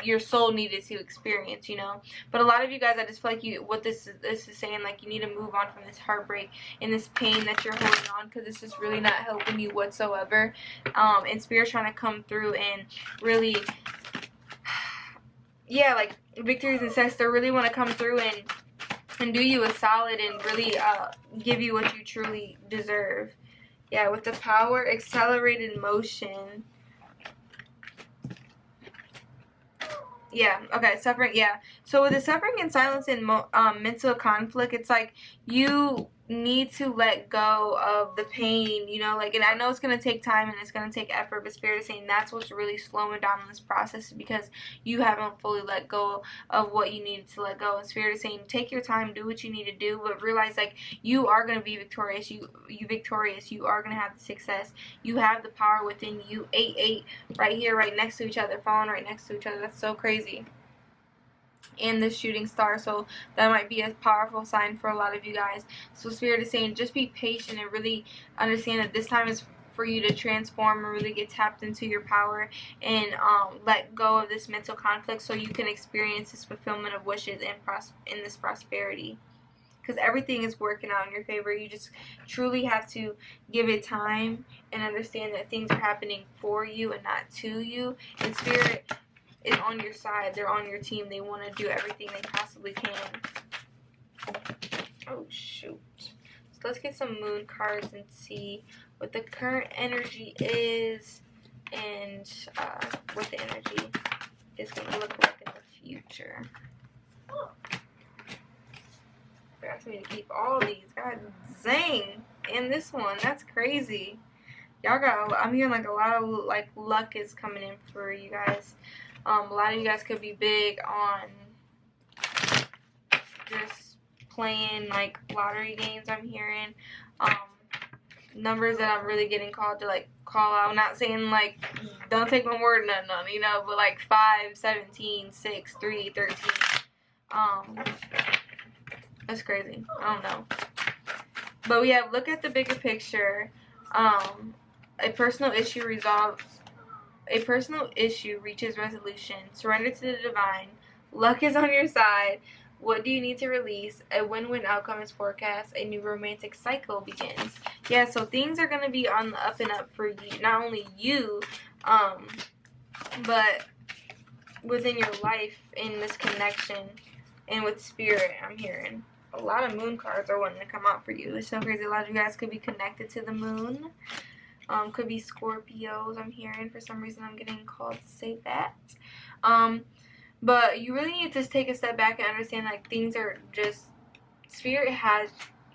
your soul needed to experience, you know. But a lot of you guys, I just feel like what this is saying, like you need to move on from this heartbreak and this pain that you're holding on, because it's just really not helping you whatsoever. And Spirit's trying to come through and really, yeah, like victories and success, they really want to come through and do you a solid and really give you what you truly deserve. Yeah, with the Power, accelerated motion. Yeah, okay, suffering, yeah. So with the suffering and silence and mental conflict, it's like you need to let go of the pain, you know, like, and I know it's going to take time and it's going to take effort, but Spirit is saying that's what's really slowing down this process, because you haven't fully let go of what you needed to let go. And Spirit is saying take your time, do what you need to do, but realize like you are going to be victorious. You victorious. You are going to have the success. You have the power within you. 8-8 right here, right next to each other, falling right next to each other. That's so crazy. And the shooting star, so that might be a powerful sign for a lot of you guys. So Spirit is saying just be patient and really understand that this time is for you to transform and really get tapped into your power and let go of this mental conflict so you can experience this fulfillment of wishes and in this prosperity. because everything is working out in your favor. You just truly have to give it time and understand that things are happening for you and not to you. And Spirit is on your side. They're on your team. They want to do everything they possibly can. Oh, shoot. So let's get some moon cards and see what the current energy is and what the energy is going to look like in the future. Oh. They asked me to keep all these. God dang. And this one. That's crazy. Y'all got, I'm hearing like a lot of like luck is coming in for you guys. A lot of you guys could be big on just playing like lottery games. I'm hearing numbers that I'm really getting called to like call out. I'm not saying like don't take my word, none, you know, but like 5, 17, 6, 3, 13. That's crazy. I don't know. But we have look at the bigger picture. A personal issue resolves. A personal issue reaches resolution. Surrender to the divine. Luck is on your side. What do you need to release? A win-win outcome is forecast. A new romantic cycle begins. Yeah, so things are going to be on the up and up for you. Not only you, but within your life in this connection and with Spirit. I'm hearing a lot of moon cards are wanting to come out for you. It's so crazy. A lot of you guys could be connected to the moon. Could be Scorpios, I'm hearing. For some reason, I'm getting called to say that. But you really need to take a step back and understand, like, things are just, Spirit has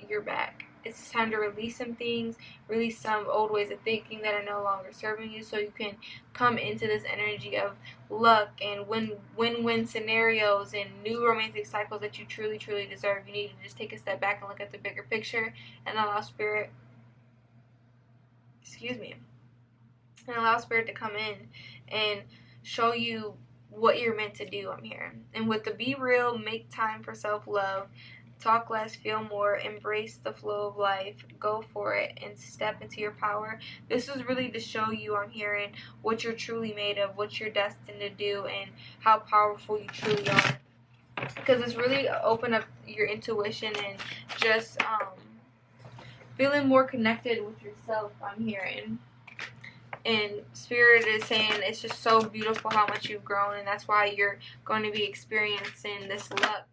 your back. It's time to release some things, release some old ways of thinking that are no longer serving you, so you can come into this energy of luck and win-win scenarios and new romantic cycles that you truly, truly deserve. You need to just take a step back and look at the bigger picture and allow Spirit, and allow Spirit to come in and show you what you're meant to do, I'm hearing. And with the be real, make time for self-love, talk less, feel more, embrace the flow of life, go for it, and step into your power. This is really to show you, I'm hearing, what you're truly made of, what you're destined to do, and how powerful you truly are. Because it's really open up your intuition and just feeling more connected with yourself, I'm hearing. And Spirit is saying it's just so beautiful how much you've grown, and that's why you're going to be experiencing this luck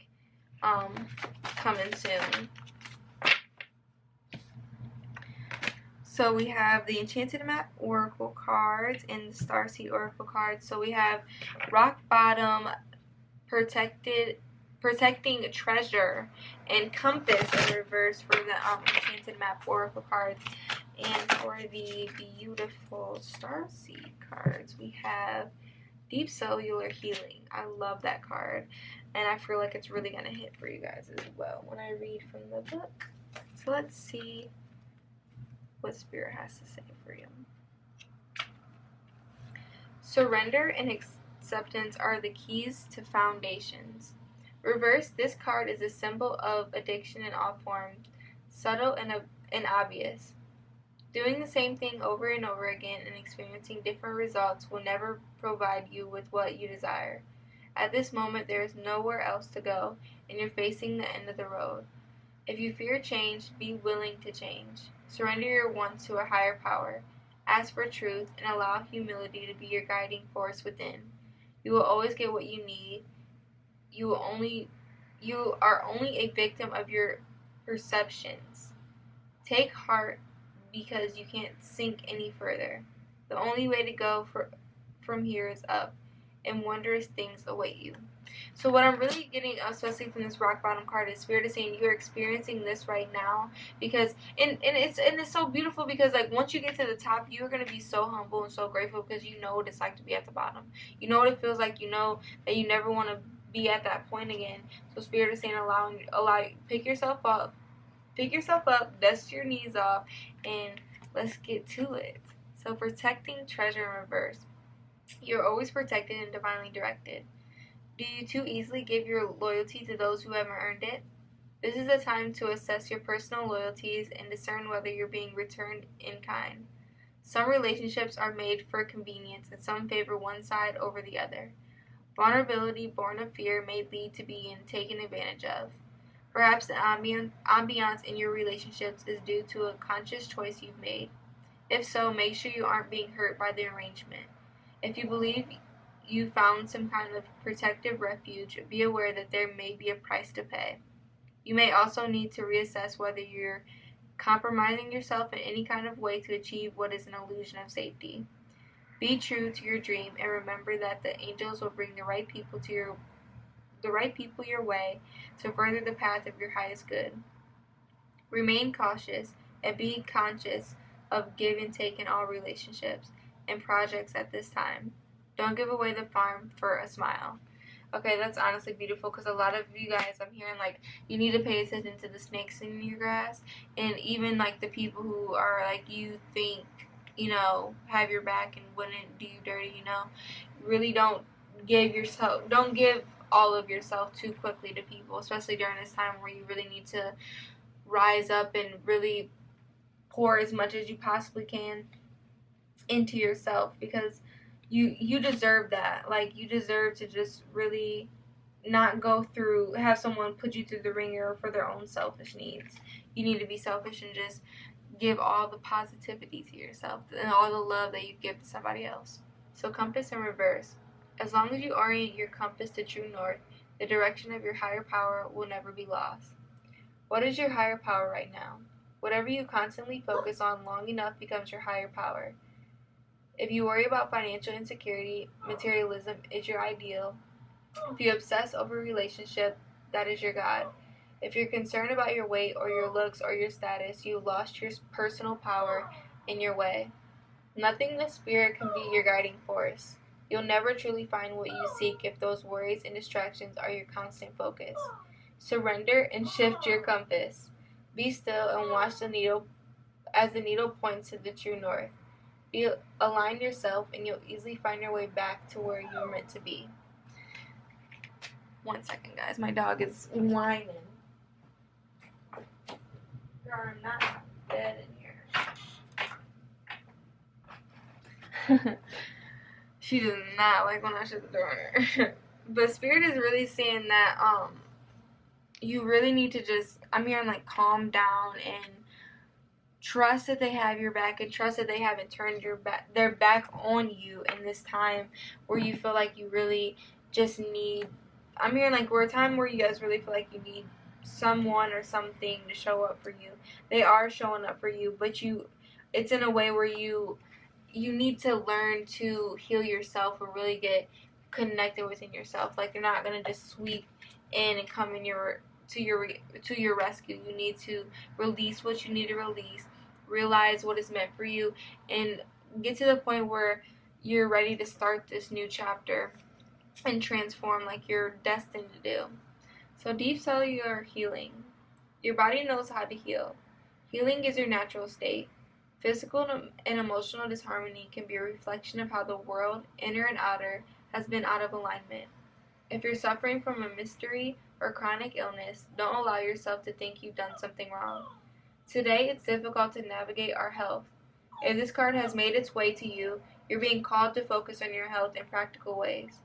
coming soon. So we have the Enchanted Map Oracle cards and the Starseed Oracle cards. So we have Rock Bottom, Protecting Treasure, and Compass in reverse for the Enchanted Map Oracle cards. And for the beautiful Starseed cards, we have Deep Cellular Healing. I love that card, and I feel like it's really going to hit for you guys as well when I read from the book. So let's see what Spirit has to say for you. Surrender and acceptance are the keys to foundations. Reverse, this card is a symbol of addiction in all forms, subtle and obvious. Doing the same thing over and over again and experiencing different results will never provide you with what you desire. At this moment, there is nowhere else to go, and you're facing the end of the road. If you fear change, be willing to change. Surrender your wants to a higher power. Ask for truth and allow humility to be your guiding force within. You will always get what you need. You are only a victim of your perceptions. Take heart, because you can't sink any further. The only way to go from here is up, and wondrous things await you. So what I'm really getting, especially from this rock bottom card, is Spirit is saying you're experiencing this right now, because and it's so beautiful, because like once you get to the top, you're gonna be so humble and so grateful, because you know what it's like to be at the bottom. You know what it feels like. You know that you never want to be at that point again. So Spirit is saying allow pick yourself up, dust your knees off, and let's get to it. So protecting treasure in reverse. You're always protected and divinely directed. Do you too easily give your loyalty to those who haven't earned it? This is a time to assess your personal loyalties and discern whether you're being returned in kind. Some relationships are made for convenience, and some favor one side over the other. Vulnerability born of fear may lead to being taken advantage of. Perhaps the ambiance in your relationships is due to a conscious choice you've made. If so, make sure you aren't being hurt by the arrangement. If you believe you found some kind of protective refuge, be aware that there may be a price to pay. You may also need to reassess whether you're compromising yourself in any kind of way to achieve what is an illusion of safety. Be true to your dream and remember that the angels will bring the right people your way to further the path of your highest good. Remain cautious and be conscious of give and take in all relationships and projects at this time. Don't give away the farm for a smile. Okay, that's honestly beautiful because a lot of you guys, I'm hearing like you need to pay attention to the snakes in your grass, and even like the people who are like you think, have your back and wouldn't do you dirty, really don't give all of yourself too quickly to people, especially during this time where you really need to rise up and really pour as much as you possibly can into yourself, because you deserve that. Like, you deserve to just really not have someone put you through the ringer for their own selfish needs. You need to be selfish and just give all the positivity to yourself and all the love that you give to somebody else. So compass in reverse. As long as you orient your compass to true north, the direction of your higher power will never be lost. What is your higher power right now? Whatever you constantly focus on long enough becomes your higher power. If you worry about financial insecurity, materialism is your ideal. If you obsess over a relationship, that is your God. If you're concerned about your weight or your looks or your status, you've lost your personal power in your way. Nothing in the spirit can be your guiding force. You'll never truly find what you seek if those worries and distractions are your constant focus. Surrender and shift your compass. Be still and watch the needle as the needle points to the true north. Align yourself and you'll easily find your way back to where you're meant to be. 1 second, guys. My dog is whining. Girl, I'm not dead in here. She does not like when I shut the door on her. But Spirit is really saying that you really need to just, I'm hearing like calm down and trust that they have your back, and trust that they haven't turned their back on you in this time where you feel like you really just need, I'm hearing like we're a time where you guys really feel like you need someone or something to show up for you. They are showing up for you, but it's in a way where you need to learn to heal yourself or really get connected within yourself. Like, they're not gonna just sweep in and come in to your rescue. You need to release what you need to release, realize what is meant for you, and get to the point where you're ready to start this new chapter and transform like you're destined to do. So deep cellular healing. Your body knows how to heal. Healing is your natural state. Physical and emotional disharmony can be a reflection of how the world, inner and outer, has been out of alignment. If you're suffering from a mystery or chronic illness, don't allow yourself to think you've done something wrong. Today, it's difficult to navigate our health. If this card has made its way to you, you're being called to focus on your health in practical ways,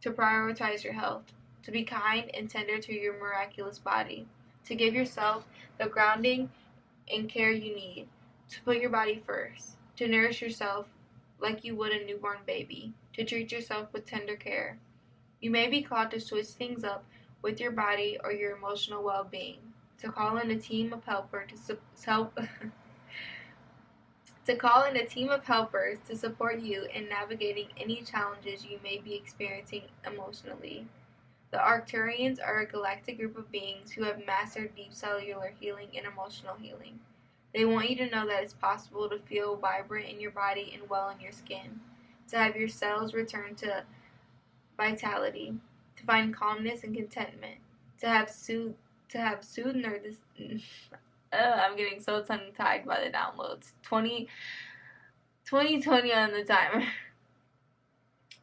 to prioritize your health, to be kind and tender to your miraculous body, to give yourself the grounding and care you need, to put your body first, to nourish yourself like you would a newborn baby, to treat yourself with tender care. You may be called to switch things up with your body or your emotional well-being, to call in a team of helpers to support you in navigating any challenges you may be experiencing emotionally. The Arcturians are a galactic group of beings who have mastered deep cellular healing and emotional healing. They want you to know that it's possible to feel vibrant in your body and well in your skin, to have your cells return to vitality, to find calmness and contentment, to have I'm getting so tongue-tied by the downloads. 2020 on the timer.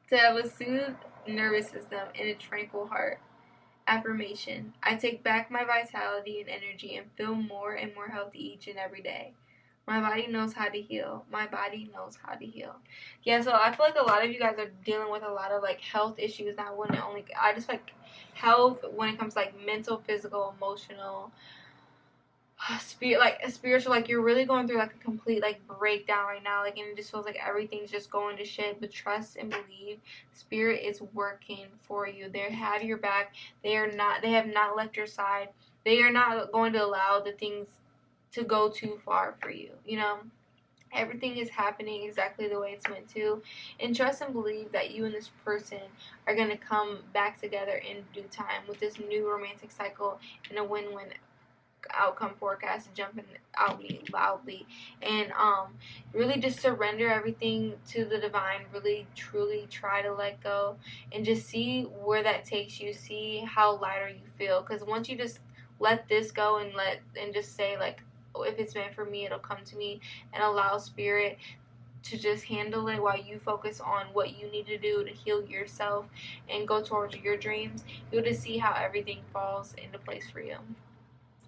To have a soothed nervous system and a tranquil heart. Affirmation. I take back my vitality and energy and feel more and more healthy each and every day. My body knows how to heal. My body knows how to heal. Yeah, so I feel like a lot of you guys are dealing with a lot of like health issues. Not when it only, I just like health when it comes to like mental, physical, emotional, spiritual. Like you're really going through like a complete like breakdown right now. Like, and it just feels like everything's just going to shit. But trust and believe, spirit is working for you. They have your back. They have not left your side. They are not going to allow the things to go too far for you, you know. Everything is happening exactly the way it's meant to, and trust and believe that you and this person are going to come back together in due time with this new romantic cycle and a win-win outcome forecast, jumping out me loudly. And really just surrender everything to the divine. Really truly try to let go and just see where that takes you. See how lighter you feel, because once you just let this go and just say like, oh, if it's meant for me, it'll come to me, and allow spirit to just handle it while you focus on what you need to do to heal yourself and go towards your dreams, you'll just see how everything falls into place for you.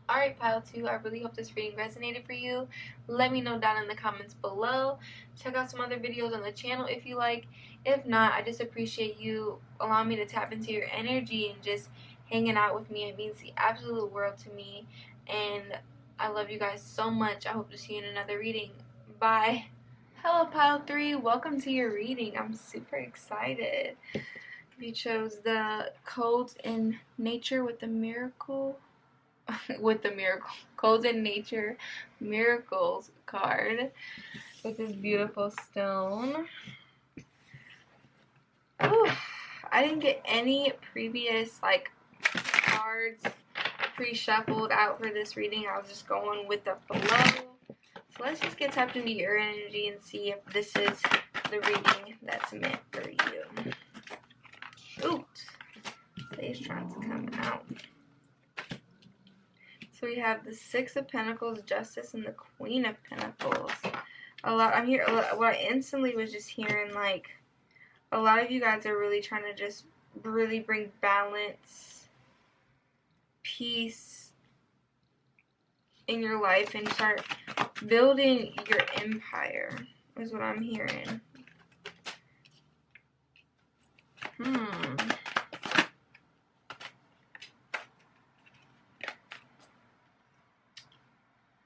Alright, pile 2, I really hope this reading resonated for you. Let me know down in the comments below. Check out some other videos on the channel if you like. If not, I just appreciate you allowing me to tap into your energy and just hanging out with me. It means the absolute world to me. And I love you guys so much. I hope to see you in another reading. Bye. Hello, pile 3. Welcome to your reading. I'm super excited. You chose the codes in nature with the miracle. Codes in nature miracles card with this beautiful stone. Ooh, I didn't get any previous like cards pre-shuffled out for this reading. I was just going with the flow. So let's just get tapped into your energy and see if this is the reading that's meant for you. Shoot, today's trying to come out. So we have the Six of Pentacles, Justice, and the Queen of Pentacles. What I instantly was just hearing, like, a lot of you guys are really trying to just really bring balance, peace in your life and start building your empire, is what I'm hearing.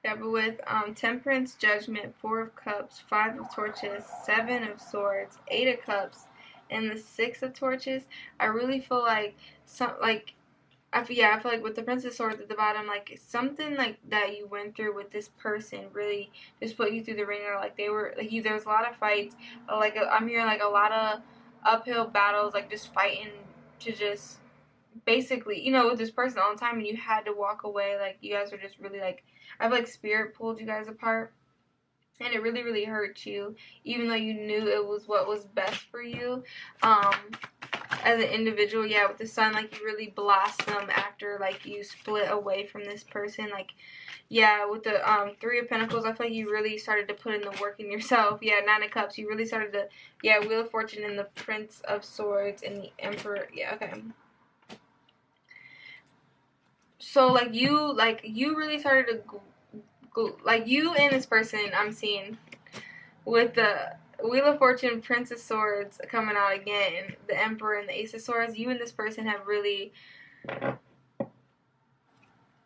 Yeah, but with Temperance, Judgment, Four of Cups, Five of Torches, Seven of Swords, Eight of Cups, and the Six of Torches, I really feel like I feel like with the Prince of Swords at the bottom, like something like that you went through with this person really just put you through the ringer. Like there was a lot of fights. I'm hearing like a lot of uphill battles, like just fighting to just basically, you know, with this person all the time, and you had to walk away. Like you guys are just really like, I feel like spirit pulled you guys apart, and it really, really hurt you, even though you knew it was what was best for you. As an individual, yeah, with the Sun, like you really blossom after like you split away from this person. Like, yeah, with the Three of Pentacles, I feel like you really started to put in the work in yourself. Yeah, Nine of Cups, you really started to, yeah, Wheel of Fortune and the Prince of Swords and the Emperor. Yeah, okay. So like you really started to go, like you and this person I'm seeing with the Wheel of Fortune, Prince of Swords coming out again, the Emperor and the Ace of Swords, you and this person have really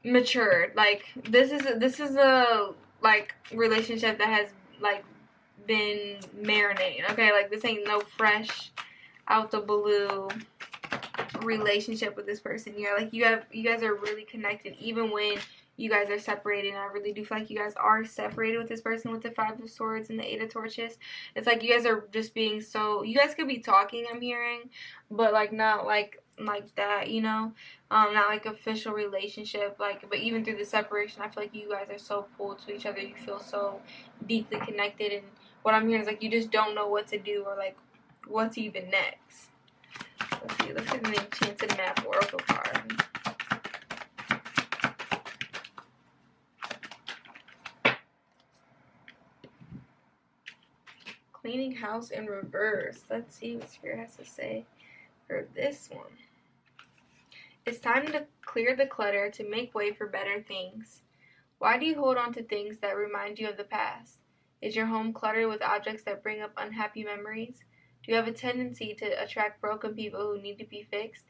matured. Like this is a like relationship that has like been marinating. Okay, like this ain't no fresh out the blue relationship with this person. Yeah, like you guys are really connected even when you guys are separated. And I really do feel like you guys are separated with this person with the Five of Swords and the Eight of Torches. It's like you guys are just being so, you guys could be talking, I'm hearing, but like not like that, you know, not like official relationship, like, but even through the separation, I feel like you guys are so pulled to each other. You feel so deeply connected, and what I'm hearing is like you just don't know what to do or like what's even next. Let's get an Enchanted Map Oracle card. Cleaning house in reverse. Let's see what Spirit has to say for this one. It's time to clear the clutter to make way for better things. Why do you hold on to things that remind you of the past? Is your home cluttered with objects that bring up unhappy memories? Do you have a tendency to attract broken people who need to be fixed?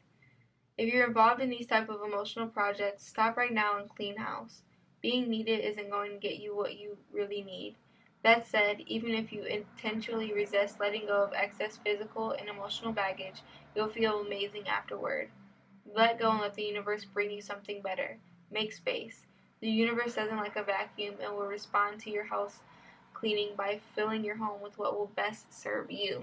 If you're involved in these type of emotional projects, stop right now and clean house. Being needed isn't going to get you what you really need. That said, even if you intentionally resist letting go of excess physical and emotional baggage, you'll feel amazing afterward. Let go and let the universe bring you something better. Make space. The universe doesn't like a vacuum and will respond to your house cleaning by filling your home with what will best serve you.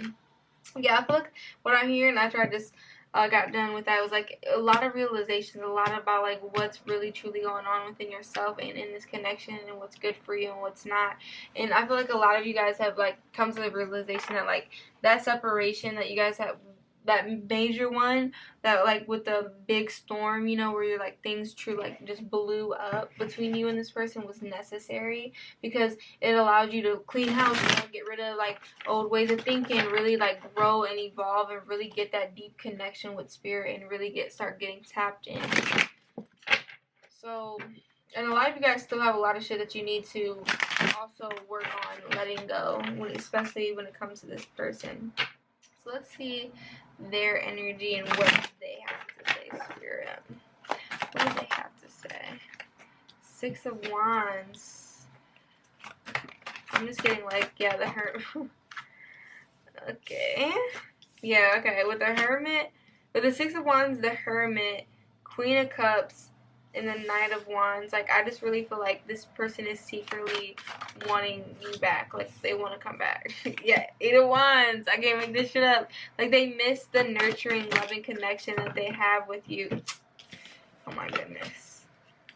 Yeah, I feel like what I'm hearing after I just got done with that was like a lot of realizations, a lot about like what's really truly going on within yourself and in this connection and what's good for you and what's not. And I feel like a lot of you guys have like come to the realization that like that separation that you guys have, that major one, that like with the big storm, you know, where you're like things true like just blew up between you and this person, was necessary because it allowed you to clean house, you know, get rid of like old ways of thinking, really like grow and evolve and really get that deep connection with spirit and really start getting tapped in. So, and a lot of you guys still have a lot of shit that you need to also work on letting go, especially when it comes to this person. So let's see their energy and what they have to say, Spirit. What do they have to say? Six of Wands. I'm just getting like, yeah, the Hermit. Okay. Yeah, okay. With the Hermit, with the Six of Wands, the Hermit, Queen of Cups, and the Knight of Wands, like, I just really feel like this person is secretly wanting you back. Like, they want to come back. Yeah, Eight of Wands. I can't make this shit up. Like, they miss the nurturing, loving connection that they have with you. Oh, my goodness.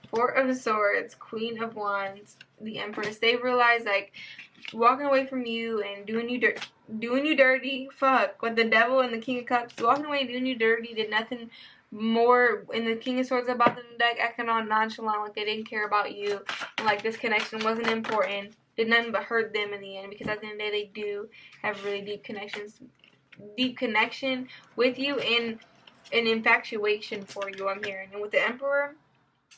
Four of Swords, Queen of Wands, the Empress. They realize, like, walking away from you and doing you dirty, fuck, with the Devil and the King of Cups, walking away and doing you dirty, did nothing more in the King of Swords about the deck, acting all nonchalant, like they didn't care about you, and like this connection wasn't important, did nothing but hurt them in the end, because at the end of the day, they do have really deep connection with you, and an infatuation for you, I'm hearing. And with the Emperor,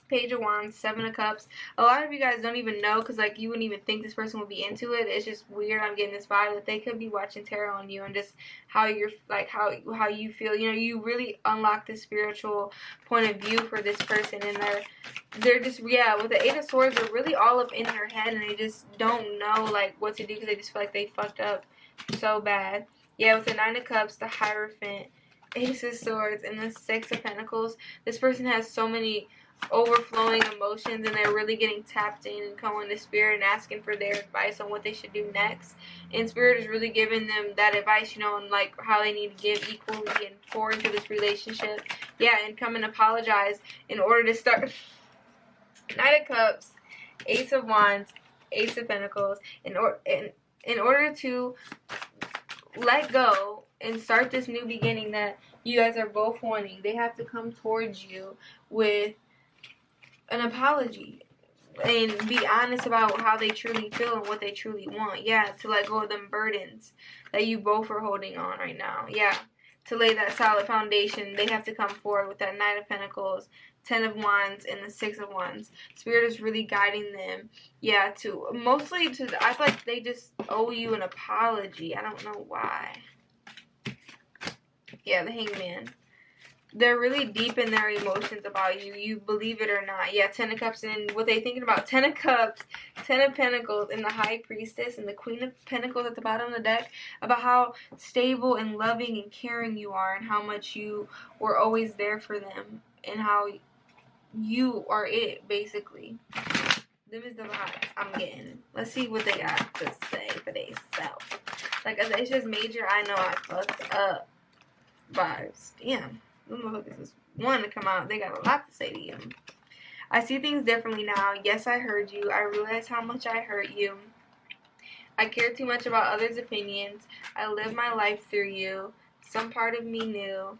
Page of Wands, Seven of Cups, a lot of you guys don't even know, because like you wouldn't even think this person would be into it. It's just weird. I'm getting this vibe that they could be watching tarot on you and just how you're like how you feel. You know, you really unlock the spiritual point of view for this person, and they're just, yeah, with the Eight of Swords, they're really all up in their head and they just don't know like what to do, because they just feel like they fucked up so bad. Yeah, with the Nine of Cups, the Hierophant, Ace of Swords, and the Six of Pentacles, this person has so many overflowing emotions, and they're really getting tapped in and coming to Spirit and asking for their advice on what they should do next. And Spirit is really giving them that advice, you know, and like how they need to give equally and pour into this relationship. Yeah, and come and apologize in order to start. Knight of Cups, Ace of Wands, Ace of Pentacles. In order to let go and start this new beginning that you guys are both wanting, they have to come towards you with an apology and be honest about how they truly feel and what they truly want. Yeah, to let go of them burdens that you both are holding on right now. Yeah, to lay that solid foundation, they have to come forward with that Nine of Pentacles, Ten of Wands, and the Six of Wands. Spirit is really guiding them. Yeah, to mostly to, I feel like they just owe you an apology. I don't know why. Yeah, the Hangman. They're really deep in their emotions about you. You believe it or not. Yeah, Ten of Cups, and what they thinking about. Ten of Cups, Ten of Pentacles, and the High Priestess, and the Queen of Pentacles at the bottom of the deck. About how stable and loving and caring you are, and how much you were always there for them, and how you are it, basically. Them is the vibes I'm getting. Let's see what they got to say for themselves. Like, it's just major, I know I fucked up vibes. Damn. Them motherfuckers just want to come out. They got a lot to say to you. I see things differently now. Yes, I heard you. I realize how much I hurt you. I care too much about others' opinions. I live my life through you. Some part of me knew.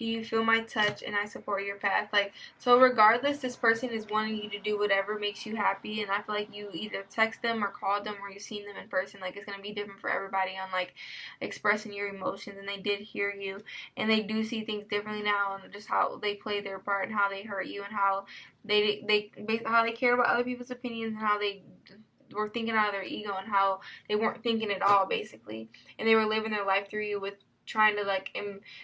You feel my touch and I support your path. Like, so regardless, this person is wanting you to do whatever makes you happy, and I feel like you either text them or called them or you've seen them in person. Like, it's going to be different for everybody on, like, expressing your emotions, and they did hear you, and they do see things differently now, and just how they play their part and how they hurt you and how they care about other people's opinions and how they were thinking out of their ego and how they weren't thinking at all, basically, and they were living their life through you with trying to, like,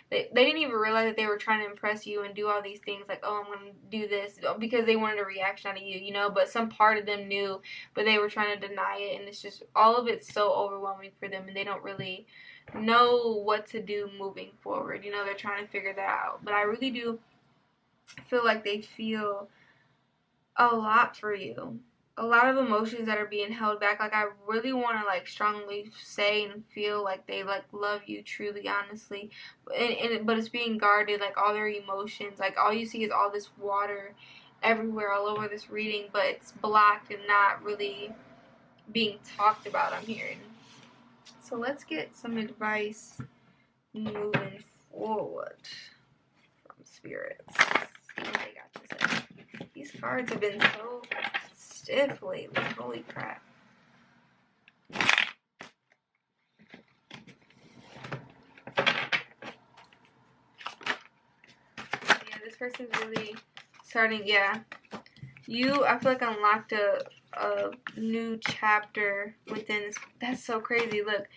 they didn't even realize that they were trying to impress you and do all these things, like, oh, I'm going to do this, because they wanted a reaction out of you, you know, but some part of them knew, but they were trying to deny it, and it's just, all of it's so overwhelming for them, and they don't really know what to do moving forward, you know, they're trying to figure that out, but I really do feel like they feel a lot for you. A lot of emotions that are being held back. Like, I really want to, like, strongly say and feel like they, like, love you truly, honestly, but it's being guarded, like, all their emotions, like, all you see is all this water everywhere, all over this reading, but it's blocked and not really being talked about, I'm hearing. So let's get some advice moving forward from spirits. See what they got to say. These cards have been so stiff lately. Holy crap. Yeah, this person's really starting, yeah. You, I feel like, unlocked a new chapter within this. That's so crazy. Look,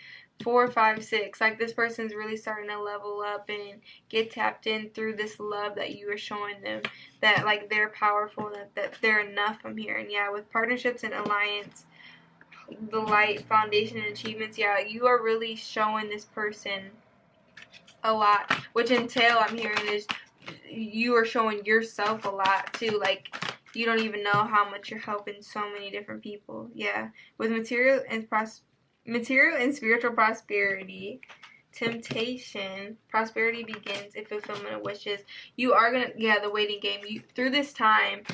4, 5, 6. Like, this person's really starting to level up and get tapped in through this love that you are showing them. That, like, they're powerful, that they're enough, I'm hearing. Yeah, with partnerships and alliance, the light, foundation, and achievements, yeah, you are really showing this person a lot. Which entail, I'm hearing, is you are showing yourself a lot, too. Like, you don't even know how much you're helping so many different people. Yeah, with material and spiritual prosperity, temptation, prosperity begins if fulfillment of wishes. You are gonna, yeah, the waiting game. You, through this time,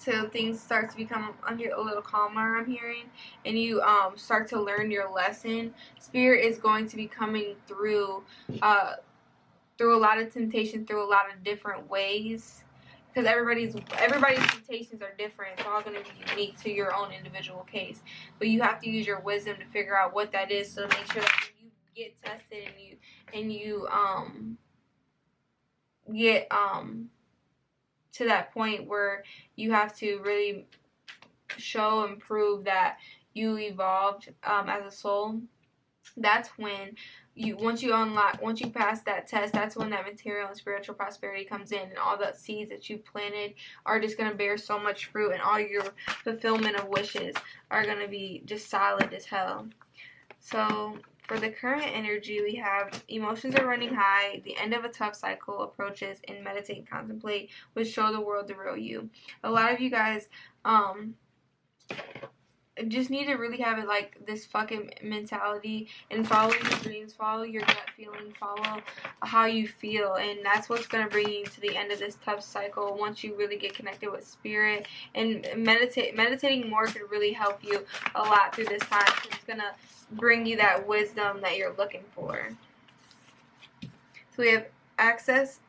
till things start to become a little calmer, I'm hearing, and you start to learn your lesson. Spirit is going to be coming through a lot of temptation, through a lot of different ways, because everybody's temptations are different. It's all going to be unique to your own individual case, but you have to use your wisdom to figure out what that is, so make sure that when you get tested and you get to that point where you have to really show and prove that you evolved as a soul, that's when once you pass that test, that's when that material and spiritual prosperity comes in, and all the seeds that you planted are just going to bear so much fruit, and all your fulfillment of wishes are going to be just solid as hell. So for the current energy, we have emotions are running high, the end of a tough cycle approaches, and meditate and contemplate, which show the world the real you. A lot of you guys just need to really have it, like, this fucking mentality, and follow your dreams, follow your gut feeling, follow how you feel, and that's what's going to bring you to the end of this tough cycle once you really get connected with spirit. And meditating more could really help you a lot through this time. It's going to bring you that wisdom that you're looking for. So we have access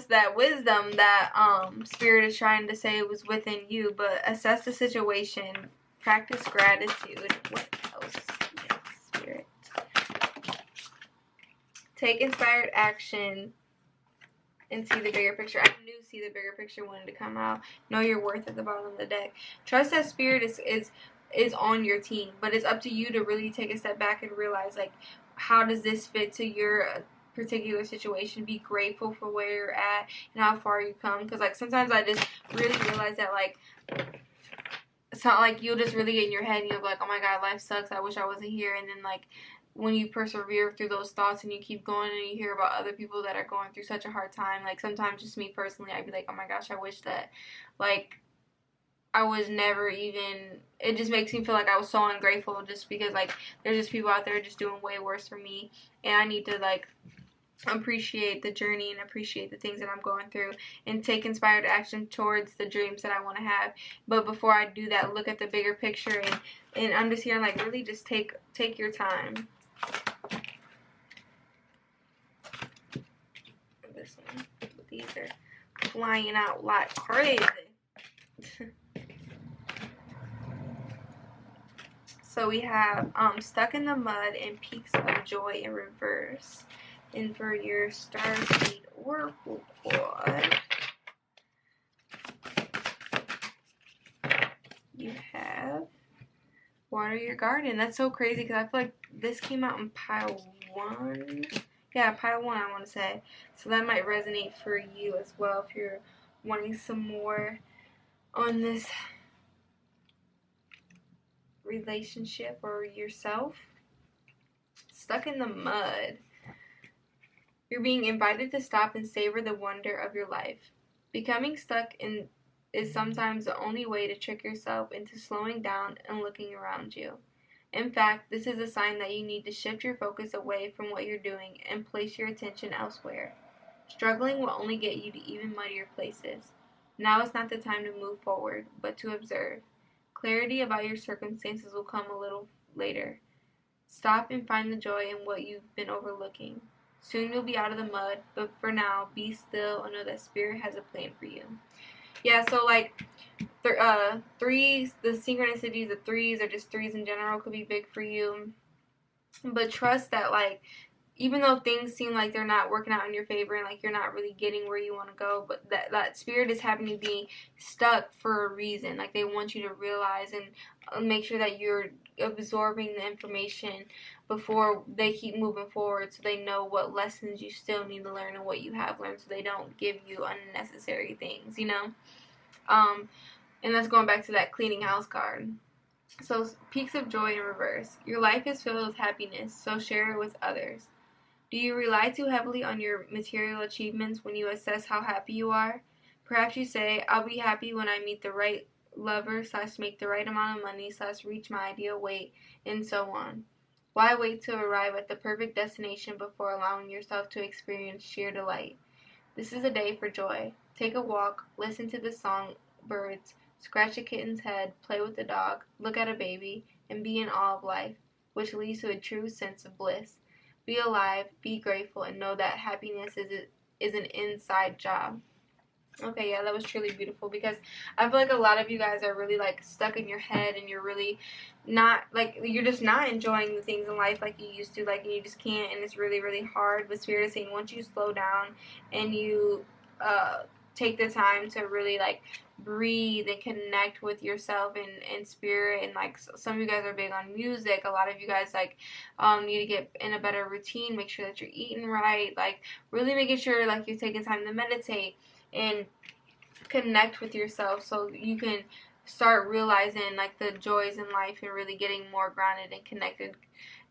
that wisdom that spirit is trying to say was within you, but assess the situation, practice gratitude. What else? Yes, spirit. Take inspired action and see the bigger picture. I knew see the bigger picture wanted to come out. Know your worth at the bottom of the deck. Trust that spirit is on your team, but it's up to you to really take a step back and realize, like, how does this fit to your particular situation. Be grateful for where you're at and how far you come, because, like, sometimes I just really realize that, like, it's not like you'll just really get in your head and you'll be like, oh my god, life sucks, I wish I wasn't here, and then, like, when you persevere through those thoughts and you keep going and you hear about other people that are going through such a hard time, like, sometimes just me personally, I'd be like, oh my gosh, I wish that, like, I was never even, it just makes me feel like I was so ungrateful, just because, like, there's just people out there just doing way worse for me, and I need to, like, appreciate the journey and appreciate the things that I'm going through and take inspired action towards the dreams that I want to have. But before I do that, look at the bigger picture, and I'm just here like, really just take your time. This one, these are flying out like crazy. So we have Stuck in the Mud and Peaks of Joy in reverse. And for your starseed oracle card, you have Water Your Garden. That's so crazy because I feel like this came out in pile 1. Yeah, pile 1, I want to say. So that might resonate for you as well if you're wanting some more on this relationship or yourself. Stuck in the Mud. You're being invited to stop and savor the wonder of your life. Becoming stuck in is sometimes the only way to trick yourself into slowing down and looking around you. In fact, this is a sign that you need to shift your focus away from what you're doing and place your attention elsewhere. Struggling will only get you to even muddier places. Now is not the time to move forward, but to observe. Clarity about your circumstances will come a little later. Stop and find the joy in what you've been overlooking. Soon you'll be out of the mud, but for now, be still and know that Spirit has a plan for you. Yeah, so like threes, the synchronicities, the threes, or just threes in general could be big for you. But trust that, like, even though things seem like they're not working out in your favor and like you're not really getting where you want to go, but that Spirit is having you be stuck for a reason. Like, they want you to realize and make sure that you're absorbing the information before they keep moving forward, so they know what lessons you still need to learn and what you have learned, so they don't give you unnecessary things, you know. And that's going back to that cleaning house card. So Peaks of Joy in reverse. Your life is filled with happiness, so share it with others. Do you rely too heavily on your material achievements when you assess how happy you are? Perhaps you say, I'll be happy when I meet the right lover / make the right amount of money / reach my ideal weight, and so on. Why wait to arrive at the perfect destination before allowing yourself to experience sheer delight? This is a day for joy. Take a walk, listen to the songbirds, scratch a kitten's head, play with the dog, look at a baby, and be in awe of life, which leads to a true sense of bliss. Be alive, be grateful, and know that happiness is an inside job. Okay, yeah, that was truly beautiful, because I feel like a lot of you guys are really, like, stuck in your head, and you're really not, like, you're just not enjoying the things in life like you used to, like, and you just can't, and it's really, really hard. But Spirit is saying, once you slow down and you take the time to really, like, breathe and connect with yourself and Spirit, and, like, some of you guys are big on music. A lot of you guys, like, need to get in a better routine, make sure that you're eating right, like, really making sure, like, you're taking time to meditate and connect with yourself, so you can start realizing, like, the joys in life and really getting more grounded and connected,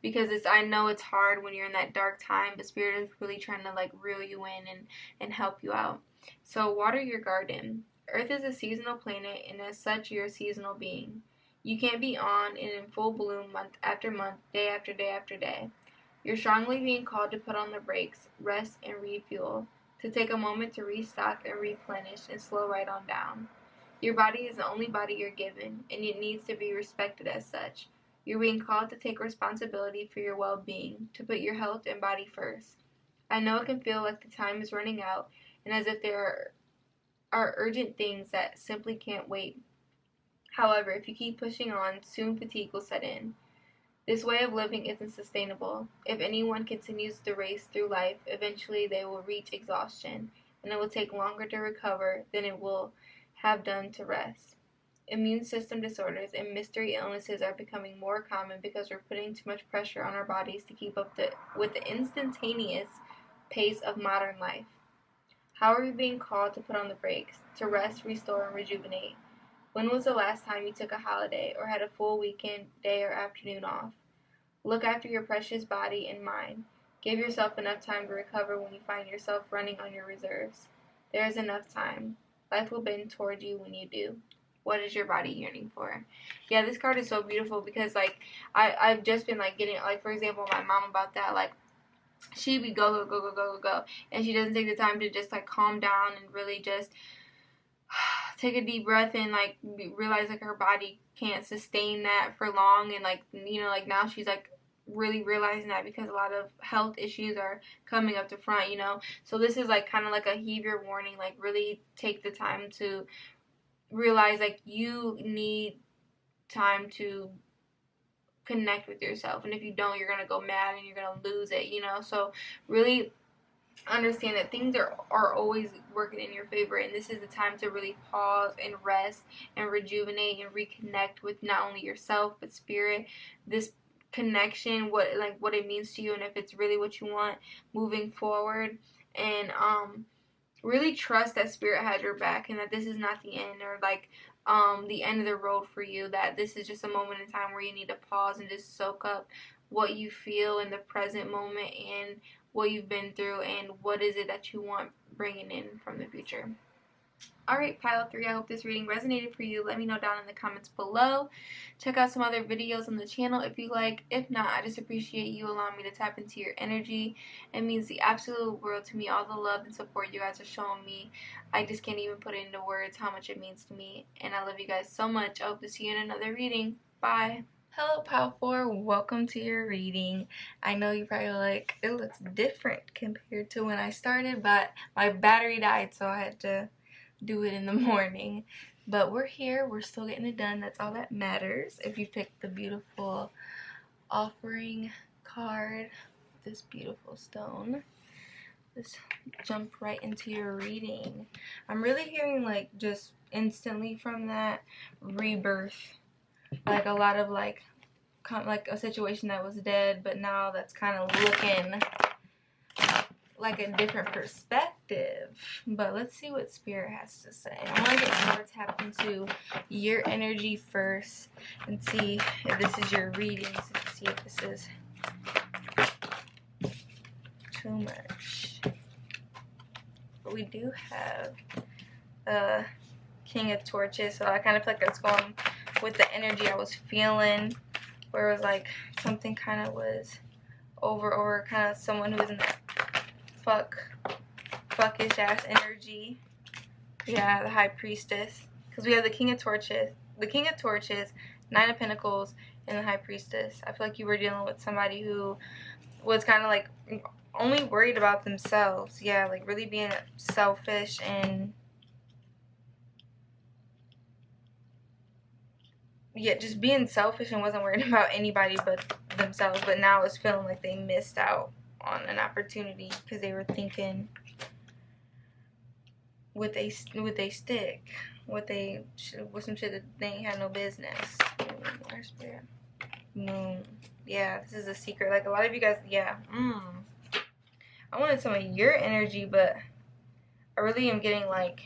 because I know it's hard when you're in that dark time, but Spirit is really trying to, like, reel you in and help you out. So water your garden. Earth is a seasonal planet, and as such, you're a seasonal being. You can't be on and in full bloom month after month, day after day after day. You're strongly being called to put on the brakes, rest, and refuel, to take a moment to restock and replenish and slow right on down. Your body is the only body you're given, and it needs to be respected as such. You're being called to take responsibility for your well-being, to put your health and body first. I know it can feel like the time is running out, and as if there are urgent things that simply can't wait. However, if you keep pushing on, soon fatigue will set in. This way of living isn't sustainable. If anyone continues the race through life, eventually they will reach exhaustion, and it will take longer to recover than it will have done to rest. Immune system disorders and mystery illnesses are becoming more common because we're putting too much pressure on our bodies to keep up with the instantaneous pace of modern life. How are you being called to put on the brakes, to rest, restore, and rejuvenate? When was the last time you took a holiday or had a full weekend, day, or afternoon off? Look after your precious body and mind. Give yourself enough time to recover when you find yourself running on your reserves. There is enough time. Life will bend toward you when you do. What is your body yearning for? Yeah, this card is so beautiful because, like, I've just been, like, getting, like, for example, my mom about that, like, she be go, go, go, go, go, go, go. And she doesn't take the time to just, like, calm down and really just take a deep breath and, like, realize, like, her body can't sustain that for long. And, like, you know, like, now she's, like, really realizing that because a lot of health issues are coming up to front, you know. So this is, like, kind of like a heed your warning. Like, really take the time to realize, like, you need time to connect with yourself, and if you don't, you're gonna go mad and you're gonna lose it, you know. So really understand that things are always working in your favor, and this is the time to really pause and rest and rejuvenate and reconnect with not only yourself but spirit. This connection, what it means to you, and if it's really what you want moving forward. And really trust that spirit has your back, and that this is not the end, or like the end of the road for you, that this is just a moment in time where you need to pause and just soak up what you feel in the present moment and what you've been through and what is it that you want bringing in from the future. Alright, pile 3, I hope this reading resonated for you. Let me know down in the comments below. Check out some other videos on the channel if you like. If not, I just appreciate you allowing me to tap into your energy. It means the absolute world to me, all the love and support you guys are showing me. I just can't even put it into words how much it means to me. And I love you guys so much. I hope to see you in another reading. Bye. Hello, Pile 4. Welcome to your reading. I know you're probably like, it looks different compared to when I started, but my battery died, so I had to do it in the morning. But we're here, we're still getting it done. That's all that matters. If you picked the beautiful offering card, this beautiful stone, let's jump right into your reading. I'm really hearing, like, just instantly from that, rebirth. Like a lot of like a situation that was dead, but now that's kind of looking like a different perspective. But let's see what spirit has to say. I want to get more tapped into your energy first and see if this is your reading, to see if this is too much. But we do have a King of Torches, so I kind of feel like it's going with the energy I was feeling, where it was like something kind of was over kind of someone who was in that fuckish ass energy. Yeah, the High Priestess, because we have the King of Torches, 9 of Pentacles, and the High Priestess. I feel like you were dealing with somebody who was kind of like only worried about themselves. Yeah, like really being selfish and just being selfish and wasn't worried about anybody but themselves. But now it's feeling like they missed out on an opportunity because they were thinking with a stick, with some shit that they ain't had no business. Moon. Yeah, this is a secret. Like a lot of you guys, yeah. I wanted some of your energy, but I really am getting like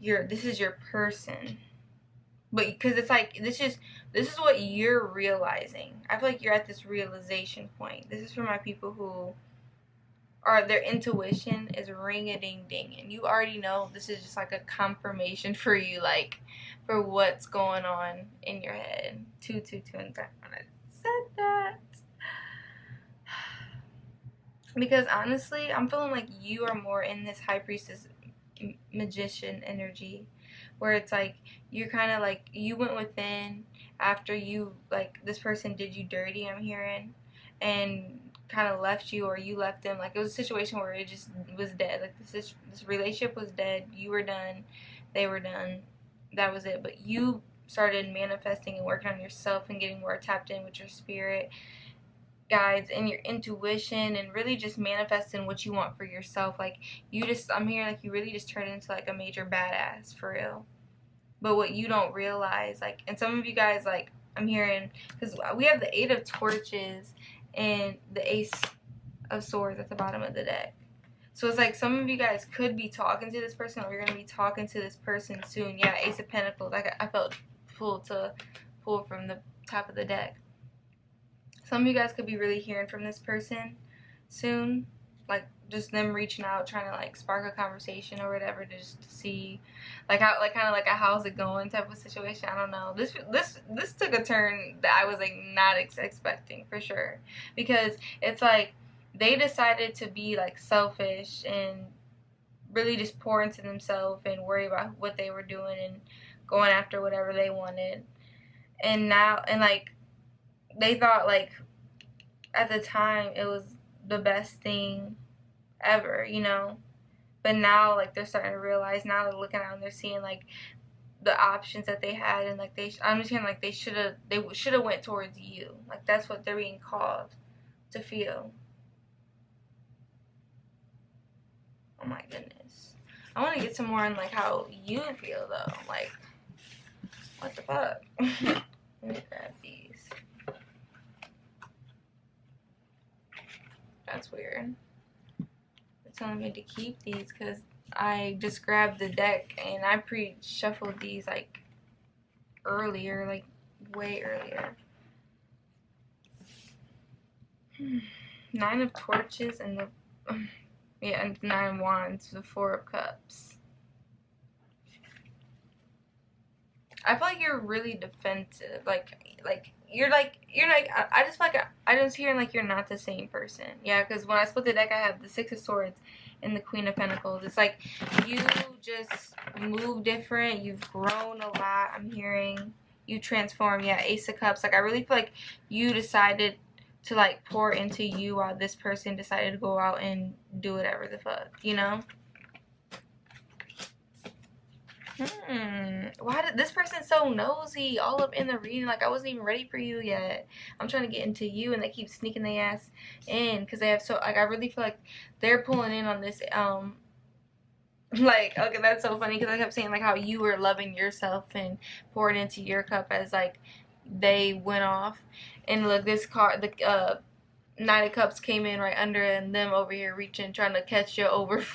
this is your person. But because it's like this is what you're realizing. I feel like you're at this realization point. This is for my people who are, their intuition is ring-a-ding-ding, and you already know this is just like a confirmation for you, like for what's going on in your head. 2 2 2 and 10 when I said that. Because honestly, I'm feeling like you are more in this High Priestess magician energy, where it's like you're kind of like you went within after you, like, this person did you dirty, I'm hearing, and kind of left you, or you left them. Like it was a situation where it just was dead. Like this relationship was dead. You were done, they were done, that was it. But you started manifesting and working on yourself and getting more tapped in with your spirit guides and your intuition, and really just manifesting what you want for yourself. Like I'm hearing like you really just turned into like a major badass for real. But what you don't realize, like, and some of you guys, like, I'm hearing, because we have the 8 of Torches and the Ace of Swords at the bottom of the deck. So it's like some of you guys could be talking to this person, or you're going to be talking to this person soon. Yeah, Ace of Pentacles. Like I felt pull from the top of the deck. Some of you guys could be really hearing from this person soon. Like just them reaching out, trying to like spark a conversation or whatever, just to see like how, like kind of like a how's it going type of situation. I don't know. This took a turn that I was like not expecting for sure, because it's like they decided to be like selfish and really just pour into themselves and worry about what they were doing and going after whatever they wanted. And now, and like, they thought like at the time it was the best thing ever, you know. But now, like, they're starting to realize, now they're looking out and they're seeing like the options that they had, and like I'm just hearing like they should have went towards you. Like, that's what they're being called to feel. Oh my goodness. I want to get some more on like how you feel though. Like, what the fuck? Let me grab these. That's weird. They're telling me to keep these because I just grabbed the deck and I pre-shuffled these like earlier, like way earlier. 9 of Torches and the yeah, and 9 of Wands, the 4 of Cups. I feel like you're really defensive. Like you're like I just feel like I just hearing like you're not the same person. Yeah, because when I split the deck, I have the 6 of Swords and the Queen of Pentacles. It's like you just move different. You've grown a lot. I'm hearing you transform. Yeah, Ace of Cups. Like, I really feel like you decided to like pour into you while this person decided to go out and do whatever the fuck, you know? Why did this person so nosy all up in the reading? Like, I wasn't even ready for you yet. I'm trying to get into you, and they keep sneaking their ass in because they have so, like, I really feel like they're pulling in on this. Like, okay, that's so funny because I kept saying like how you were loving yourself and pouring into your cup as like they went off. And look, this card, the 9 of Cups came in right under, and them over here reaching, trying to catch your overflows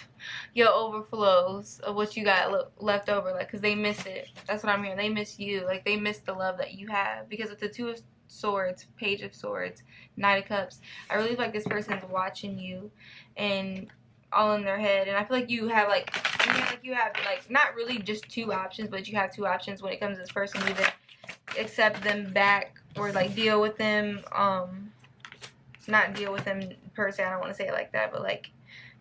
of what you got left over, like, because they miss it. That's what I'm hearing. They miss you. Like, they miss the love that you have. Because with the 2 of Swords, Page of Swords, 9 of Cups, I really feel like this person's watching you and all in their head. And I feel like you have like not really just 2 options, but you have 2 options when it comes to this person. Either accept them back or like deal with them, not deal with them per se, I don't want to say it like that, but like,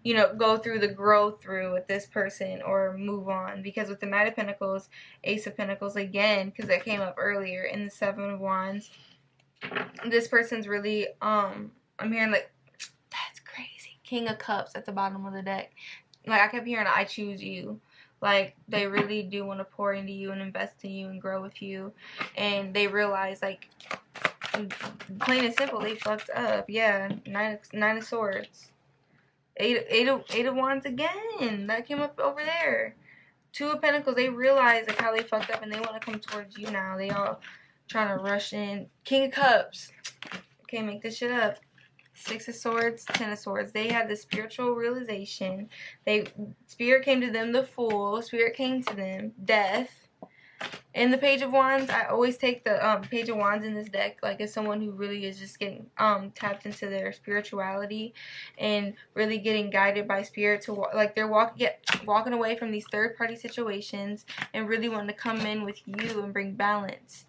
you know, go through the growth through with this person or move on. Because with the 9 of Pentacles, Ace of Pentacles again, because that came up earlier, in the 7 of Wands, this person's really, I'm hearing like, that's crazy, King of Cups at the bottom of the deck. Like, I kept hearing, I choose you. Like, they really do want to pour into you and invest in you and grow with you. And they realize, like, plain and simple, they fucked up. Yeah, 9 of Swords, 8 of Wands again. That came up over there. 2 of Pentacles. They realize like how they fucked up, and they want to come towards you now. They all trying to rush in. King of Cups. Can't make this shit up. 6 of Swords, 10 of Swords. They had the spiritual realization. Spirit came to them, the Fool. Spirit came to them, Death. In the Page of Wands, I always take the Page of Wands in this deck like as someone who really is just getting tapped into their spirituality and really getting guided by Spirit to like they're walking away from these third-party situations and really wanting to come in with you and bring balance.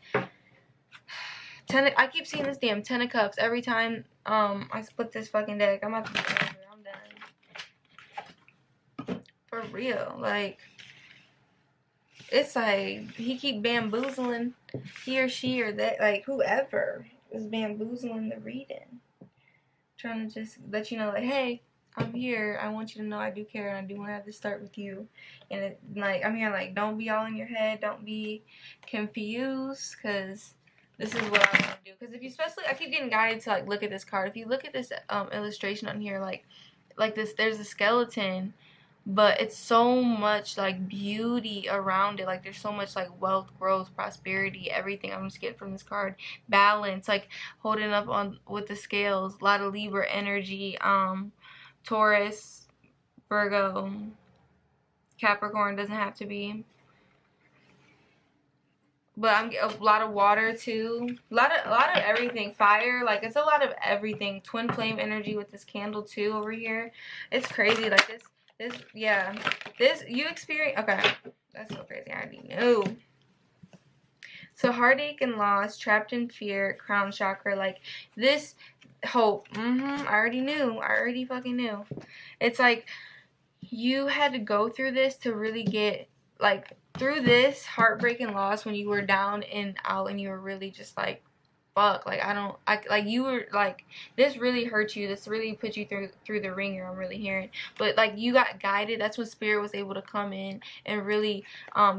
I keep seeing this damn 10 of Cups every time I split this fucking deck. I'm about to be over. I'm done. For real. Like, it's like he keep bamboozling, he or she or that, like whoever is bamboozling the reading, trying to just let you know like, hey, I'm here, I want you to know I do care and I do want to have this start with you. And it, like, I'm here like, don't be all in your head, don't be confused, because this is what I want to do. Because if you, especially, I keep getting guided to like look at this card. If you look at this illustration on here, like this, there's a skeleton, but it's so much like beauty around it. Like, there's so much like wealth, growth, prosperity, everything I'm just getting from this card. Balance, like holding up on with the scales. A lot of Libra energy. Taurus, Virgo, Capricorn, doesn't have to be. But I'm a lot of water too. A lot of everything. Fire, like it's a lot of everything. Twin flame energy with this candle too over here. It's crazy. Like this you experience. Okay, that's so crazy. I already know. So heartache and loss, trapped in fear, crown chakra, like this. hope. I already knew. I already fucking knew. It's like you had to go through this to really get, like, through this heartbreak and loss when you were down and out and you were really just like, fuck, like, like, you were like, this really hurt you, this really put you through the ringer, I'm really hearing, but like, you got guided. That's when spirit was able to come in and really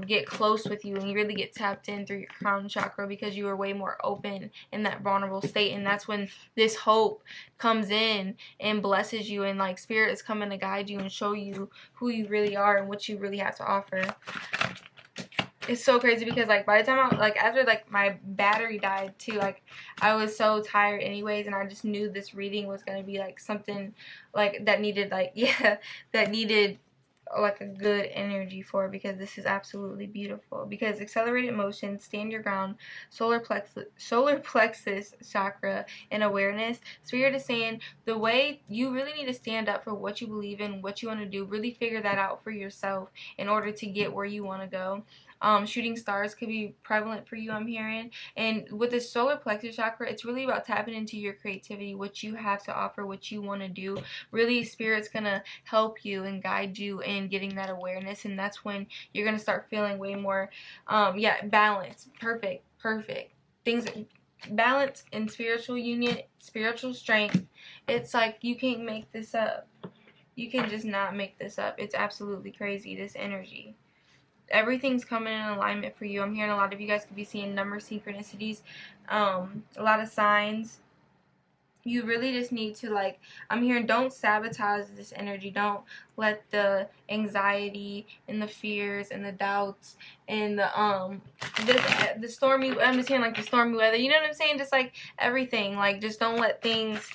get close with you, and you really get tapped in through your crown chakra, because you were way more open in that vulnerable state. And that's when this hope comes in and blesses you, and like, spirit is coming to guide you and show you who you really are and what you really have to offer. It's so crazy because, like, by the time after, like, my battery died too, like, I was so tired anyways, and I just knew this reading was going to be, like, something, like, that needed, like, that needed, like, a good energy for, because this is absolutely beautiful. Because accelerated motion, stand your ground, solar plexus chakra, and awareness. Spirit is saying the way you really need to stand up for what you believe in, what you want to do, really figure that out for yourself in order to get where you want to go. Shooting stars could be prevalent for you, I'm hearing. And with the solar plexus chakra, it's really about tapping into your creativity, what you have to offer, what you want to do. Really, spirit's gonna help you and guide you in getting that awareness, and that's when you're gonna start feeling way more balance. Perfect things, balance and spiritual union, spiritual strength. It's like, you can't make this up. You can just not make this up. It's absolutely crazy, this energy. Everything's coming in alignment for you. I'm hearing a lot of you guys could be seeing number synchronicities, a lot of signs. You really just need to, like, I'm hearing, don't sabotage this energy. Don't let the anxiety and the fears and the doubts and the stormy, I'm just hearing, like, the stormy weather, you know what I'm saying, just like everything, like, just don't let things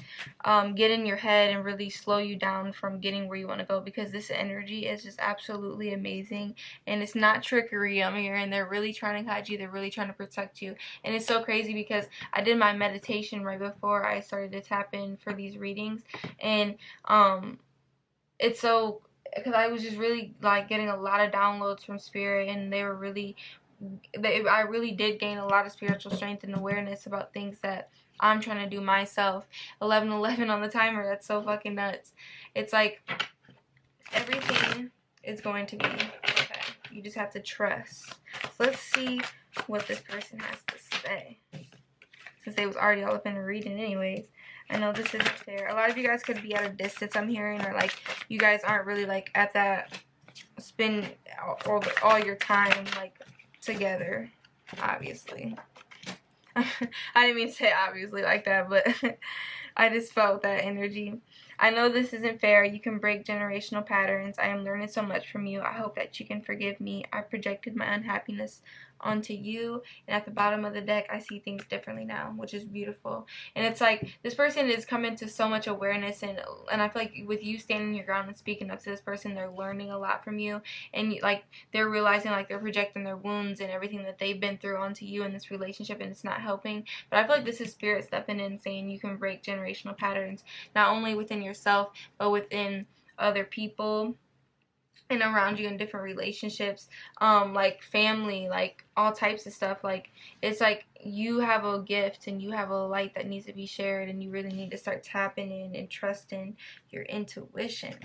get in your head and really slow you down from getting where you want to go, because this energy is just absolutely amazing, and it's not trickery. I'm hearing they're really trying to guide you, they're really trying to protect you. And it's so crazy because I did my meditation right before I started to tap in for these readings, and it's so, because I was just really, like, getting a lot of downloads from spirit, and they were really, I really did gain a lot of spiritual strength and awareness about things that I'm trying to do myself. 11:11 on the timer. That's so fucking nuts. It's like, everything is going to be okay. You just have to trust. So let's see what this person has to say, since they was already all up in the reading anyways. I know this isn't fair. A lot of you guys could be at a distance, I'm hearing, or like, you guys aren't really, like, at that, spend all your time, like, together, obviously. I didn't mean to say obviously like that, but I just felt that energy. I know this isn't fair. You can break generational patterns. I am learning so much from you. I hope that you can forgive me. I projected my unhappiness onto you, and at the bottom of the deck, I see things differently now, which is beautiful. And it's like, this person is coming to so much awareness, and I feel like with you standing your ground and speaking up to this person, they're learning a lot from you, and like, they're realizing, like, they're projecting their wounds and everything that they've been through onto you in this relationship, and it's not helping. But I feel like this is spirit stepping in, saying you can break generational patterns, not only within yourself, but within other people and around you in different relationships, like family, like all types of stuff. Like, it's like, you have a gift and you have a light that needs to be shared, and you really need to start tapping in and trusting your intuition.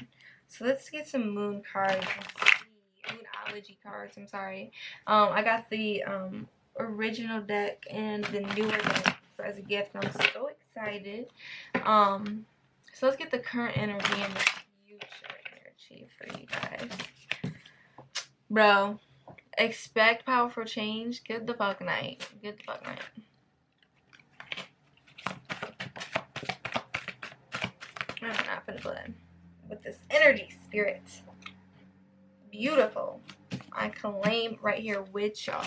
So let's get some moon cards and see, moonology cards, I'm sorry. I got the original deck and the newer deck as a gift, and I'm so excited. So let's get the current energy and the future energy for you guys. Bro, expect powerful change. Good the fuck night. Good the fuck night. I'm not gonna play with this energy, spirit. Beautiful. I claim right here with y'all.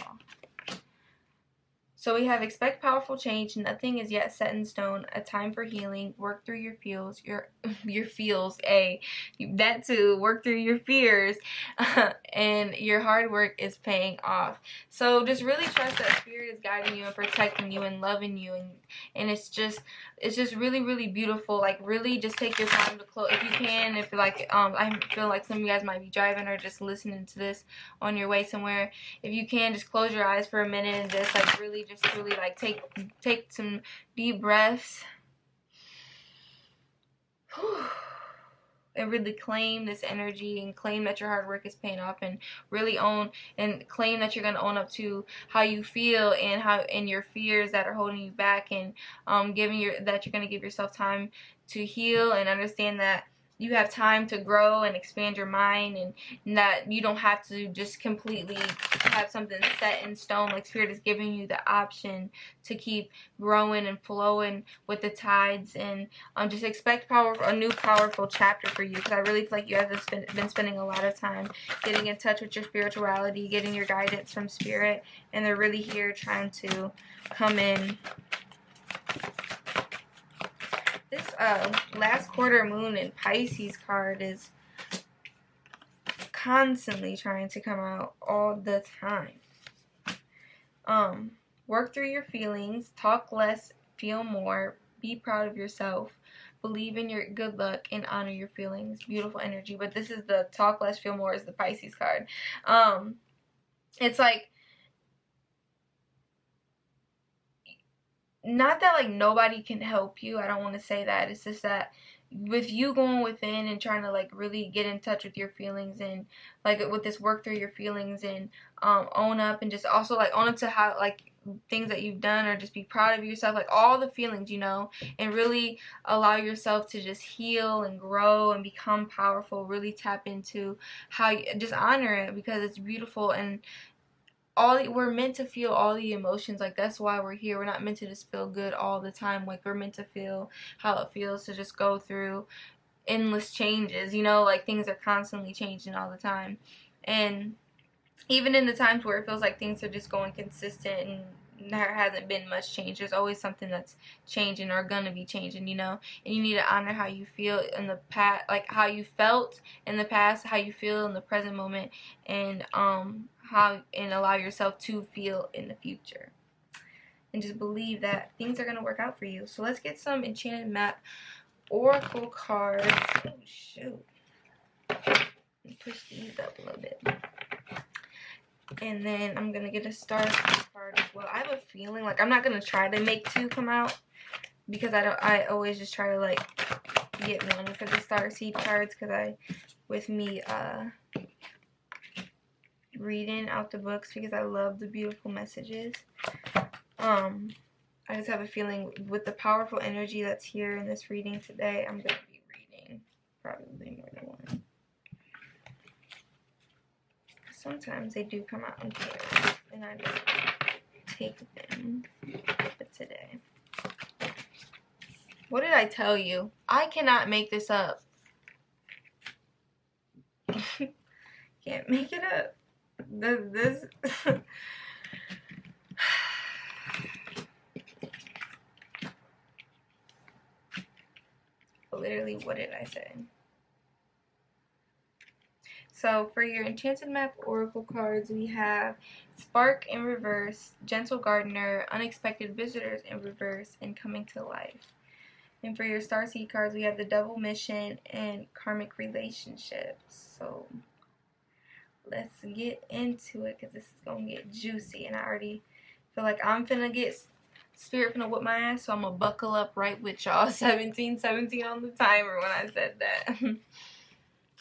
So we have expect powerful change. Nothing is yet set in stone. A time for healing. Work through your feels. Your feels. That too. Work through your fears. And your hard work is paying off. So just really trust that spirit is guiding you and protecting you and loving you. And it's just really, really beautiful. Like, really just take your time to close, if you can. If like, I feel like some of you guys might be driving or just listening to this on your way somewhere. If you can, just close your eyes for a minute and just, like, really, just really, like, take some deep breaths. really claim this energy and claim that your hard work is paying off, and really own and claim that you're going to own up to how you feel and your fears that are holding you back, and that you're going to give yourself time to heal and understand that you have time to grow and expand your mind, and that you don't have to just completely have something set in stone. Like, Spirit is giving you the option to keep growing and flowing with the tides, and just expect a new powerful chapter for you, because I really feel like you guys have been spending a lot of time getting in touch with your spirituality, getting your guidance from Spirit, and they're really here trying to come in. This last quarter moon in Pisces card is constantly trying to come out all the time. Work through your feelings, talk less, feel more, be proud of yourself, believe in your good luck, and honor your feelings. Beautiful energy. But this is the talk less, feel more is the Pisces card. It's like, not that like nobody can help you, I don't want to say that. It's just that with you going within and trying to like really get in touch with your feelings, and like with this work through your feelings, and own up, and just also like own up to how like things that you've done, or just be proud of yourself, like all the feelings, you know, and really allow yourself to just heal and grow and become powerful. Really tap into how you just honor it, because it's beautiful. And we're meant to feel all the emotions. Like, that's why we're here. We're not meant to just feel good all the time. Like, we're meant to feel how it feels to just go through endless changes, you know, like things are constantly changing all the time. And even in the times where it feels like things are just going consistent and there hasn't been much change, there's always something that's changing or gonna be changing, you know. And you need to honor how you feel in the past, like how you felt in the past, how you feel in the present moment, and allow yourself to feel in the future, and just believe that things are going to work out for you. So let's get some Enchanted Map Oracle cards. Oh shoot, push these up a little bit, and then I'm going to get a Starseed card as well. I have a feeling like I'm not going to try to make two come out, because I always just try to like get one for the Starseed cards, because with me reading out the books, because I love the beautiful messages. I just have a feeling with the powerful energy that's here in this reading today, I'm going to be reading probably more than one. Sometimes they do come out in pairs, and I just take them. But today, what did I tell you? I cannot make this up. Can't make it up. This literally, what did I say? So for your Enchanted Map Oracle cards, we have Spark in reverse, Gentle Gardener, Unexpected Visitors in reverse, and Coming to Life. And for your Starseed cards, we have the Double Mission and Karmic Relationships. So let's get into it, because this is going to get juicy, and I already feel like I'm finna get Spirit finna whip my ass, so I'm gonna buckle up right with y'all. 1717 on the timer when I said that.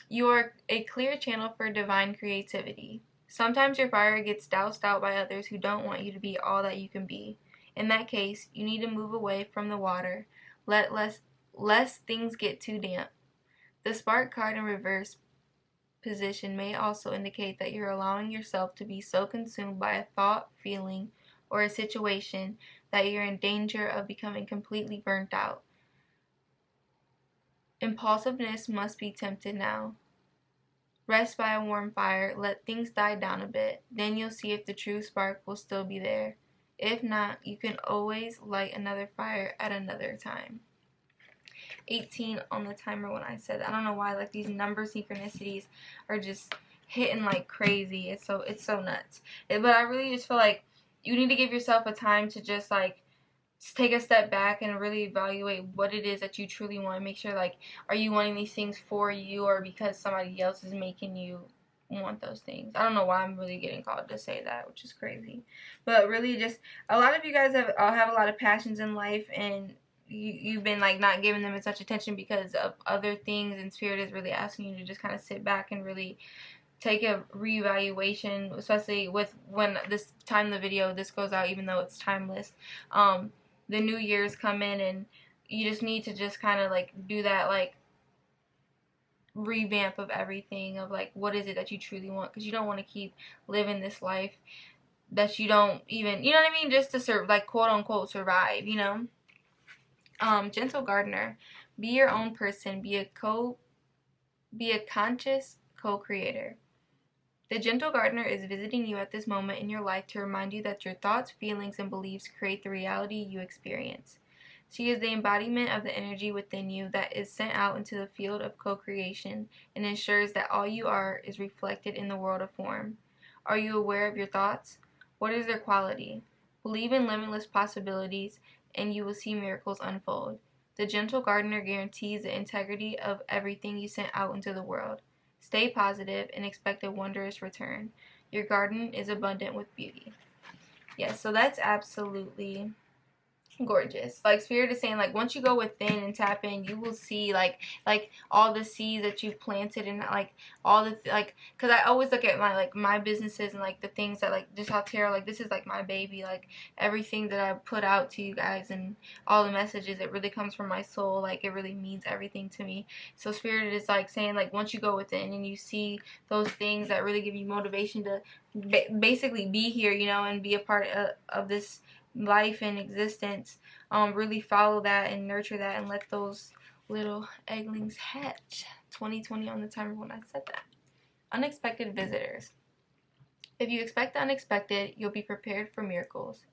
You are a clear channel for divine creativity. Sometimes your fire gets doused out by others who don't want you to be all that you can be. In that case, you need to move away from the water. Let less things get too damp. The Spark card in reverse position may also indicate that you're allowing yourself to be so consumed by a thought, feeling, or a situation that you're in danger of becoming completely burnt out. Impulsiveness must be tempted now. Rest by a warm fire, let things die down a bit, then you'll see if the true spark will still be there. If not, you can always light another fire at another time. 18 on the timer when I said that. I don't know why, like, these number synchronicities are just hitting like crazy. It's so nuts. But I really just feel like you need to give yourself a time to just like take a step back and really evaluate what it is that you truly want. Make sure, like, are you wanting these things for you, or because somebody else is making you want those things? I don't know why I'm really getting called to say that, which is crazy. But really, just a lot of you guys have a lot of passions in life, and you've been like not giving them as much attention because of other things, and Spirit is really asking you to just kind of sit back and really take a reevaluation, especially with when this time the video this goes out, even though it's timeless. The new year's come in, and you just need to just kind of like do that like revamp of everything, of like what is it that you truly want, because you don't want to keep living this life that you don't even, you know what I mean, just to serve, like quote unquote survive, you know. Gentle gardener, be your own person, be a conscious co-creator. The gentle gardener is visiting you at this moment in your life to remind you that your thoughts, feelings, and beliefs create the reality you experience. She is the embodiment of the energy within you that is sent out into the field of co-creation and ensures that all you are is reflected in the world of form. Are you aware of your thoughts? What is their quality? Believe in limitless possibilities, and you will see miracles unfold. The gentle gardener guarantees the integrity of everything you sent out into the world. Stay positive and expect a wondrous return. Your garden is abundant with beauty. Yes, so that's absolutely gorgeous. Like Spirit is saying, like once you go within and tap in, you will see like all the seeds that you've planted, and like all the like, because I always look at my businesses and like the things that like just how tarot, like this is like my baby, like everything that I put out to you guys and all the messages, it really comes from my soul, like it really means everything to me. So Spirit is like saying, like once you go within and you see those things that really give you motivation to basically be here, you know, and be a part of this life and existence, really follow that and nurture that and let those little egglings hatch. 2020 on the timer when I said that. Unexpected visitors. If you expect the unexpected, you'll be prepared for miracles.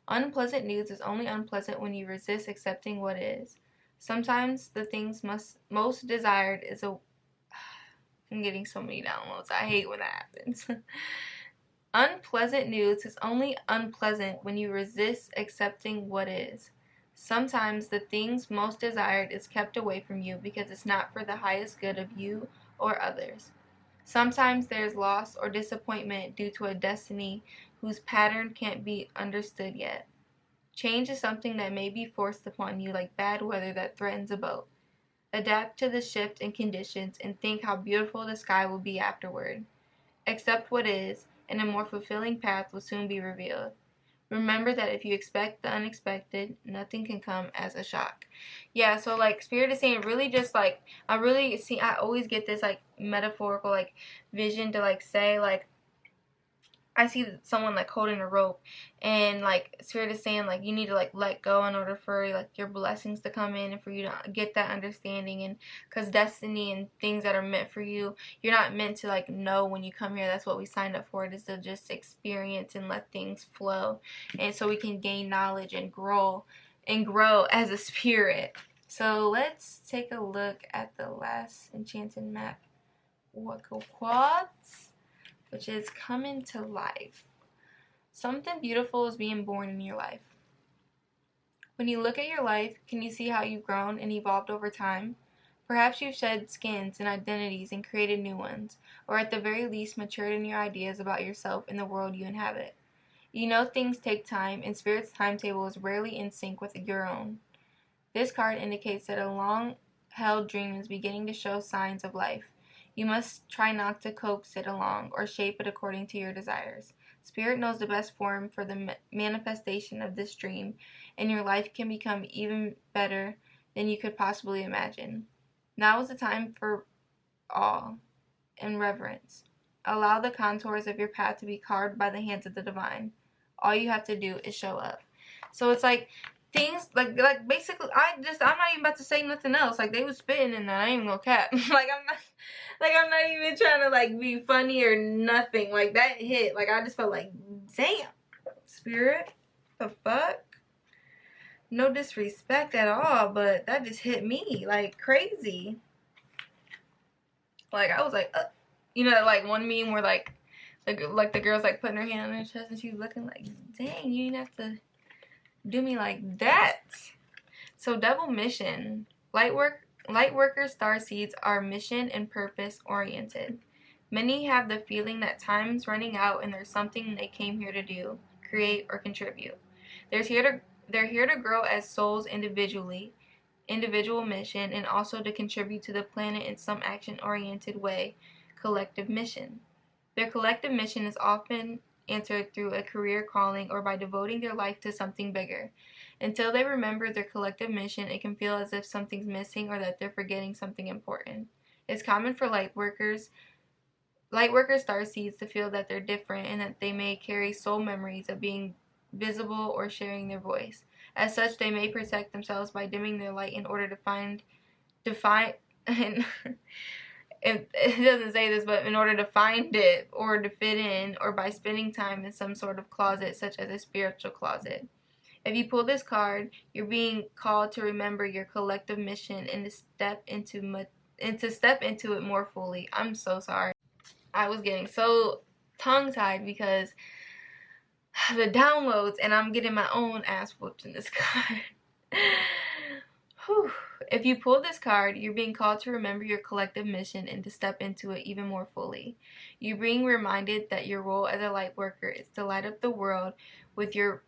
Unpleasant news is only unpleasant when you resist accepting what is. Sometimes the things most desired is a... I'm getting so many downloads. I hate when that happens. Unpleasant news is only unpleasant when you resist accepting what is. Sometimes the things most desired is kept away from you because it's not for the highest good of you or others. Sometimes there is loss or disappointment due to a destiny whose pattern can't be understood yet. Change is something that may be forced upon you like bad weather that threatens a boat. Adapt to the shift in conditions and think how beautiful the sky will be afterward. Accept what is, and a more fulfilling path will soon be revealed. Remember that if you expect the unexpected, nothing can come as a shock. Yeah, so like Spirit is saying, really just like, I always get this like metaphorical like vision to like say like, I see someone like holding a rope, and like Spirit is saying like you need to like let go in order for like your blessings to come in and for you to get that understanding, and because destiny and things that are meant for you, you're not meant to like know when you come here. That's what we signed up for. It is to just experience and let things flow, and so we can gain knowledge and grow as a spirit. So let's take a look at the last enchanted map, Waco Quads, which is coming to life. Something beautiful is being born in your life. When you look at your life, can you see how you've grown and evolved over time? Perhaps you've shed skins and identities and created new ones, or at the very least matured in your ideas about yourself and the world you inhabit. You know things take time, and Spirit's timetable is rarely in sync with your own. This card indicates that a long-held dream is beginning to show signs of life. You must try not to coax it along or shape it according to your desires. Spirit knows the best form for the manifestation of this dream, and your life can become even better than you could possibly imagine. Now is the time for awe and reverence. Allow the contours of your path to be carved by the hands of the divine. All you have to do is show up. So it's like things like basically I'm not even about to say nothing else. Like they was spitting and I ain't even gonna cap. I'm not even trying to like be funny or nothing. Like that hit. Like I just felt like, damn, Spirit, the fuck? No disrespect at all, but that just hit me like crazy. Like I was like, you know, like one meme where like the girl's like putting her hand on her chest and she's looking like, dang, you didn't have to do me like that. So double mission. Lightworkers, starseeds are mission and purpose oriented. Many have the feeling that time's running out and there's something they came here to do, create, or contribute. They're here to grow as souls individual mission, and also to contribute to the planet in some action-oriented way, collective mission. Their collective mission is often answered through a career calling or by devoting their life to something bigger. Until they remember their collective mission, it can feel as if something's missing or that they're forgetting something important. It's common for light workers starseeds to feel that they're different and that they may carry soul memories of being visible or sharing their voice. As such, they may protect themselves by dimming their light in order to define and it doesn't say this, but in order to find it or to fit in, or by spending time in some sort of closet, such as a spiritual closet. If you pull this card, you're being called to remember your collective mission and to step into it more fully. I'm so sorry. I was getting so tongue-tied because the downloads, and I'm getting my own ass whooped in this card. Whew. If you pull this card, you're being called to remember your collective mission and to step into it even more fully. You're being reminded that your role as a light worker is to light up the world with your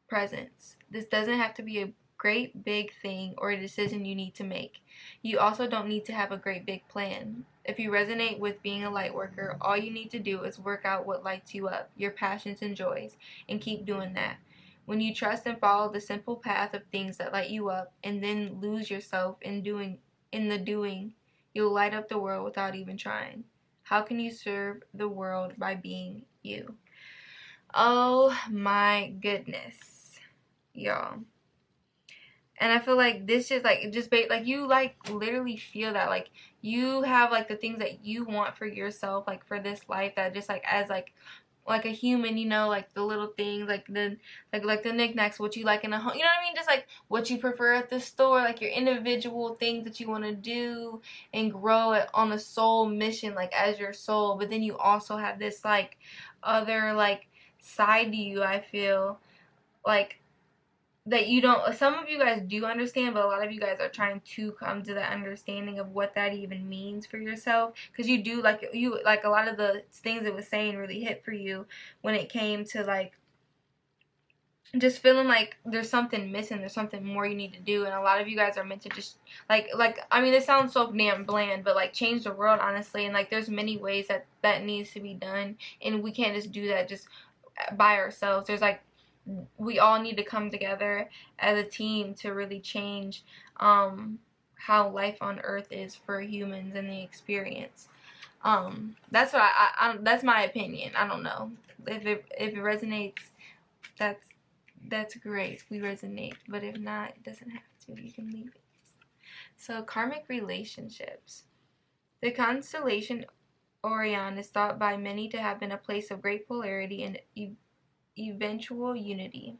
presence. This doesn't have to be a great big thing or a decision you need to make. You also don't need to have a great big plan. If you resonate with being a light worker, all you need to do is work out what lights you up, your passions and joys, and keep doing that. When you trust and follow the simple path of things that light you up and then lose yourself in the doing, you'll light up the world without even trying. How can you serve the world by being you? Oh my goodness, y'all. And I feel like this just you like literally feel that like you have like the things that you want for yourself, like for this life, that just like as like a human, you know, like the little things, like the knickknacks, what you like in a home, you know what I mean, just like what you prefer at the store, like your individual things that you want to do and grow it on a soul mission, like as your soul. But then you also have this like other like side to you, I feel like, that you don't, some of you guys do understand, but a lot of you guys are trying to come to the understanding of what that even means for yourself, because you do like a lot of the things it was saying really hit for you when it came to like just feeling like there's something missing, there's something more you need to do. And a lot of you guys are meant to just like I mean, it sounds so damn bland, but like change the world, honestly. And like there's many ways that needs to be done, and we can't just do that just by ourselves. There's like, we all need to come together as a team to really change how life on earth is for humans and the experience. That's what I that's my opinion. I don't know if it resonates. That's great. We resonate, but if not, it doesn't have to. You can leave it. So karmic relationships. The constellation Orion is thought by many to have been a place of great polarity and eventual unity.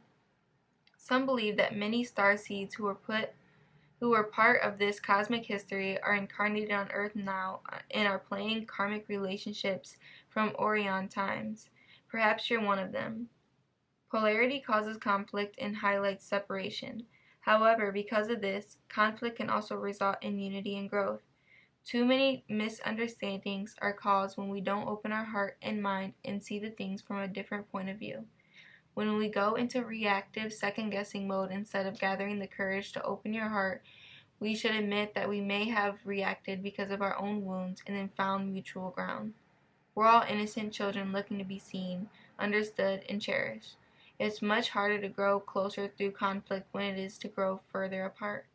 Some believe that many starseeds who were part of this cosmic history are incarnated on Earth now and are playing karmic relationships from Orion times. Perhaps you're one of them. Polarity causes conflict and highlights separation. However, because of this, conflict can also result in unity and growth. Too many misunderstandings are caused when we don't open our heart and mind and see the things from a different point of view. When we go into reactive, second-guessing mode instead of gathering the courage to open your heart, we should admit that we may have reacted because of our own wounds and then found mutual ground. We're all innocent children looking to be seen, understood, and cherished. It's much harder to grow closer through conflict when it is to grow further apart.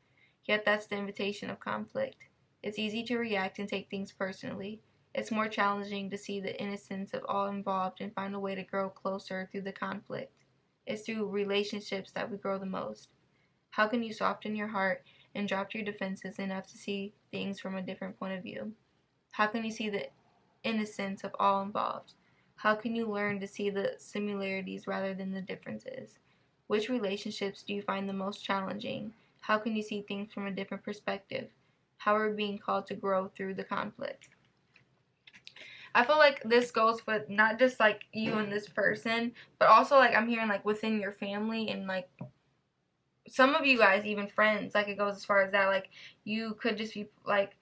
Yet that's the invitation of conflict. It's easy to react and take things personally. It's more challenging to see the innocence of all involved and find a way to grow closer through the conflict. It's through relationships that we grow the most. How can you soften your heart and drop your defenses enough to see things from a different point of view? How can you see the innocence of all involved? How can you learn to see the similarities rather than the differences? Which relationships do you find the most challenging? How can you see things from a different perspective? How are we being called to grow through the conflict? I feel like this goes with not just like you and this person, but also like I'm hearing like within your family and like some of you guys, even friends. Like it goes as far as that. Like you could just be like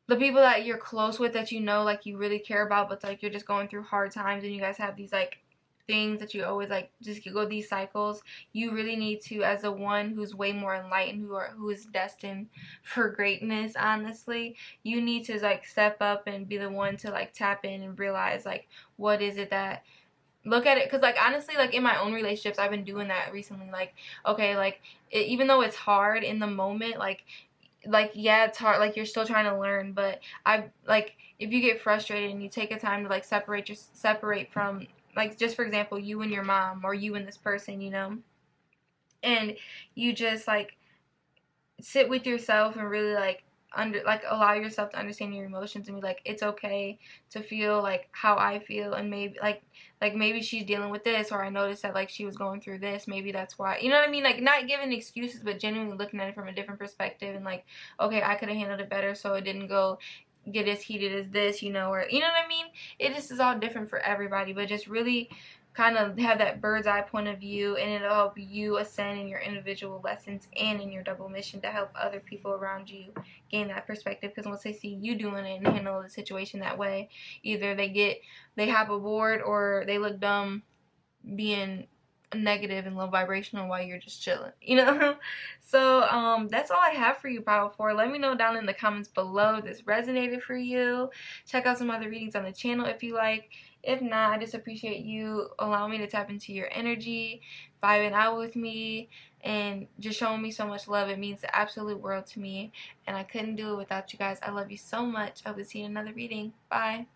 the people that you're close with, that you know like you really care about, but like you're just going through hard times and you guys have these like things that you always like just go these cycles, you really need to, as the one who's way more enlightened, who is destined for greatness, honestly, you need to like step up and be the one to like tap in and realize like what is it that, look at it, because like honestly, like in my own relationships, I've been doing that recently. Like, okay, like even though it's hard in the moment, like yeah, it's hard, like you're still trying to learn, but I like, if you get frustrated and you take a time to like separate from, like, just for example, you and your mom, or you and this person, you know, and you just like sit with yourself and really like allow yourself to understand your emotions and be like, it's okay to feel like how I feel, and maybe like maybe she's dealing with this, or I noticed that like she was going through this, maybe that's why, you know what I mean, like not giving excuses, but genuinely looking at it from a different perspective, and like, okay, I could have handled it better, so it didn't go get as heated as this, you know, or you know what I mean. It just is all different for everybody, but just really kind of have that bird's eye point of view, and it'll help you ascend in your individual lessons and in your double mission to help other people around you gain that perspective. Because once they see you doing it and handle the situation that way, either they hop aboard, or they look dumb being negative and low vibrational while you're just chilling, you know. So that's all I have for you, Power 4. Let me know down in the comments below if this resonated for you. Check out some other readings on the channel if you like. If not, I just appreciate you allowing me to tap into your energy, vibing out with me, and just showing me so much love. It means the absolute world to me, and I couldn't do it without you guys. I love you so much. I hope to see you in another reading. Bye.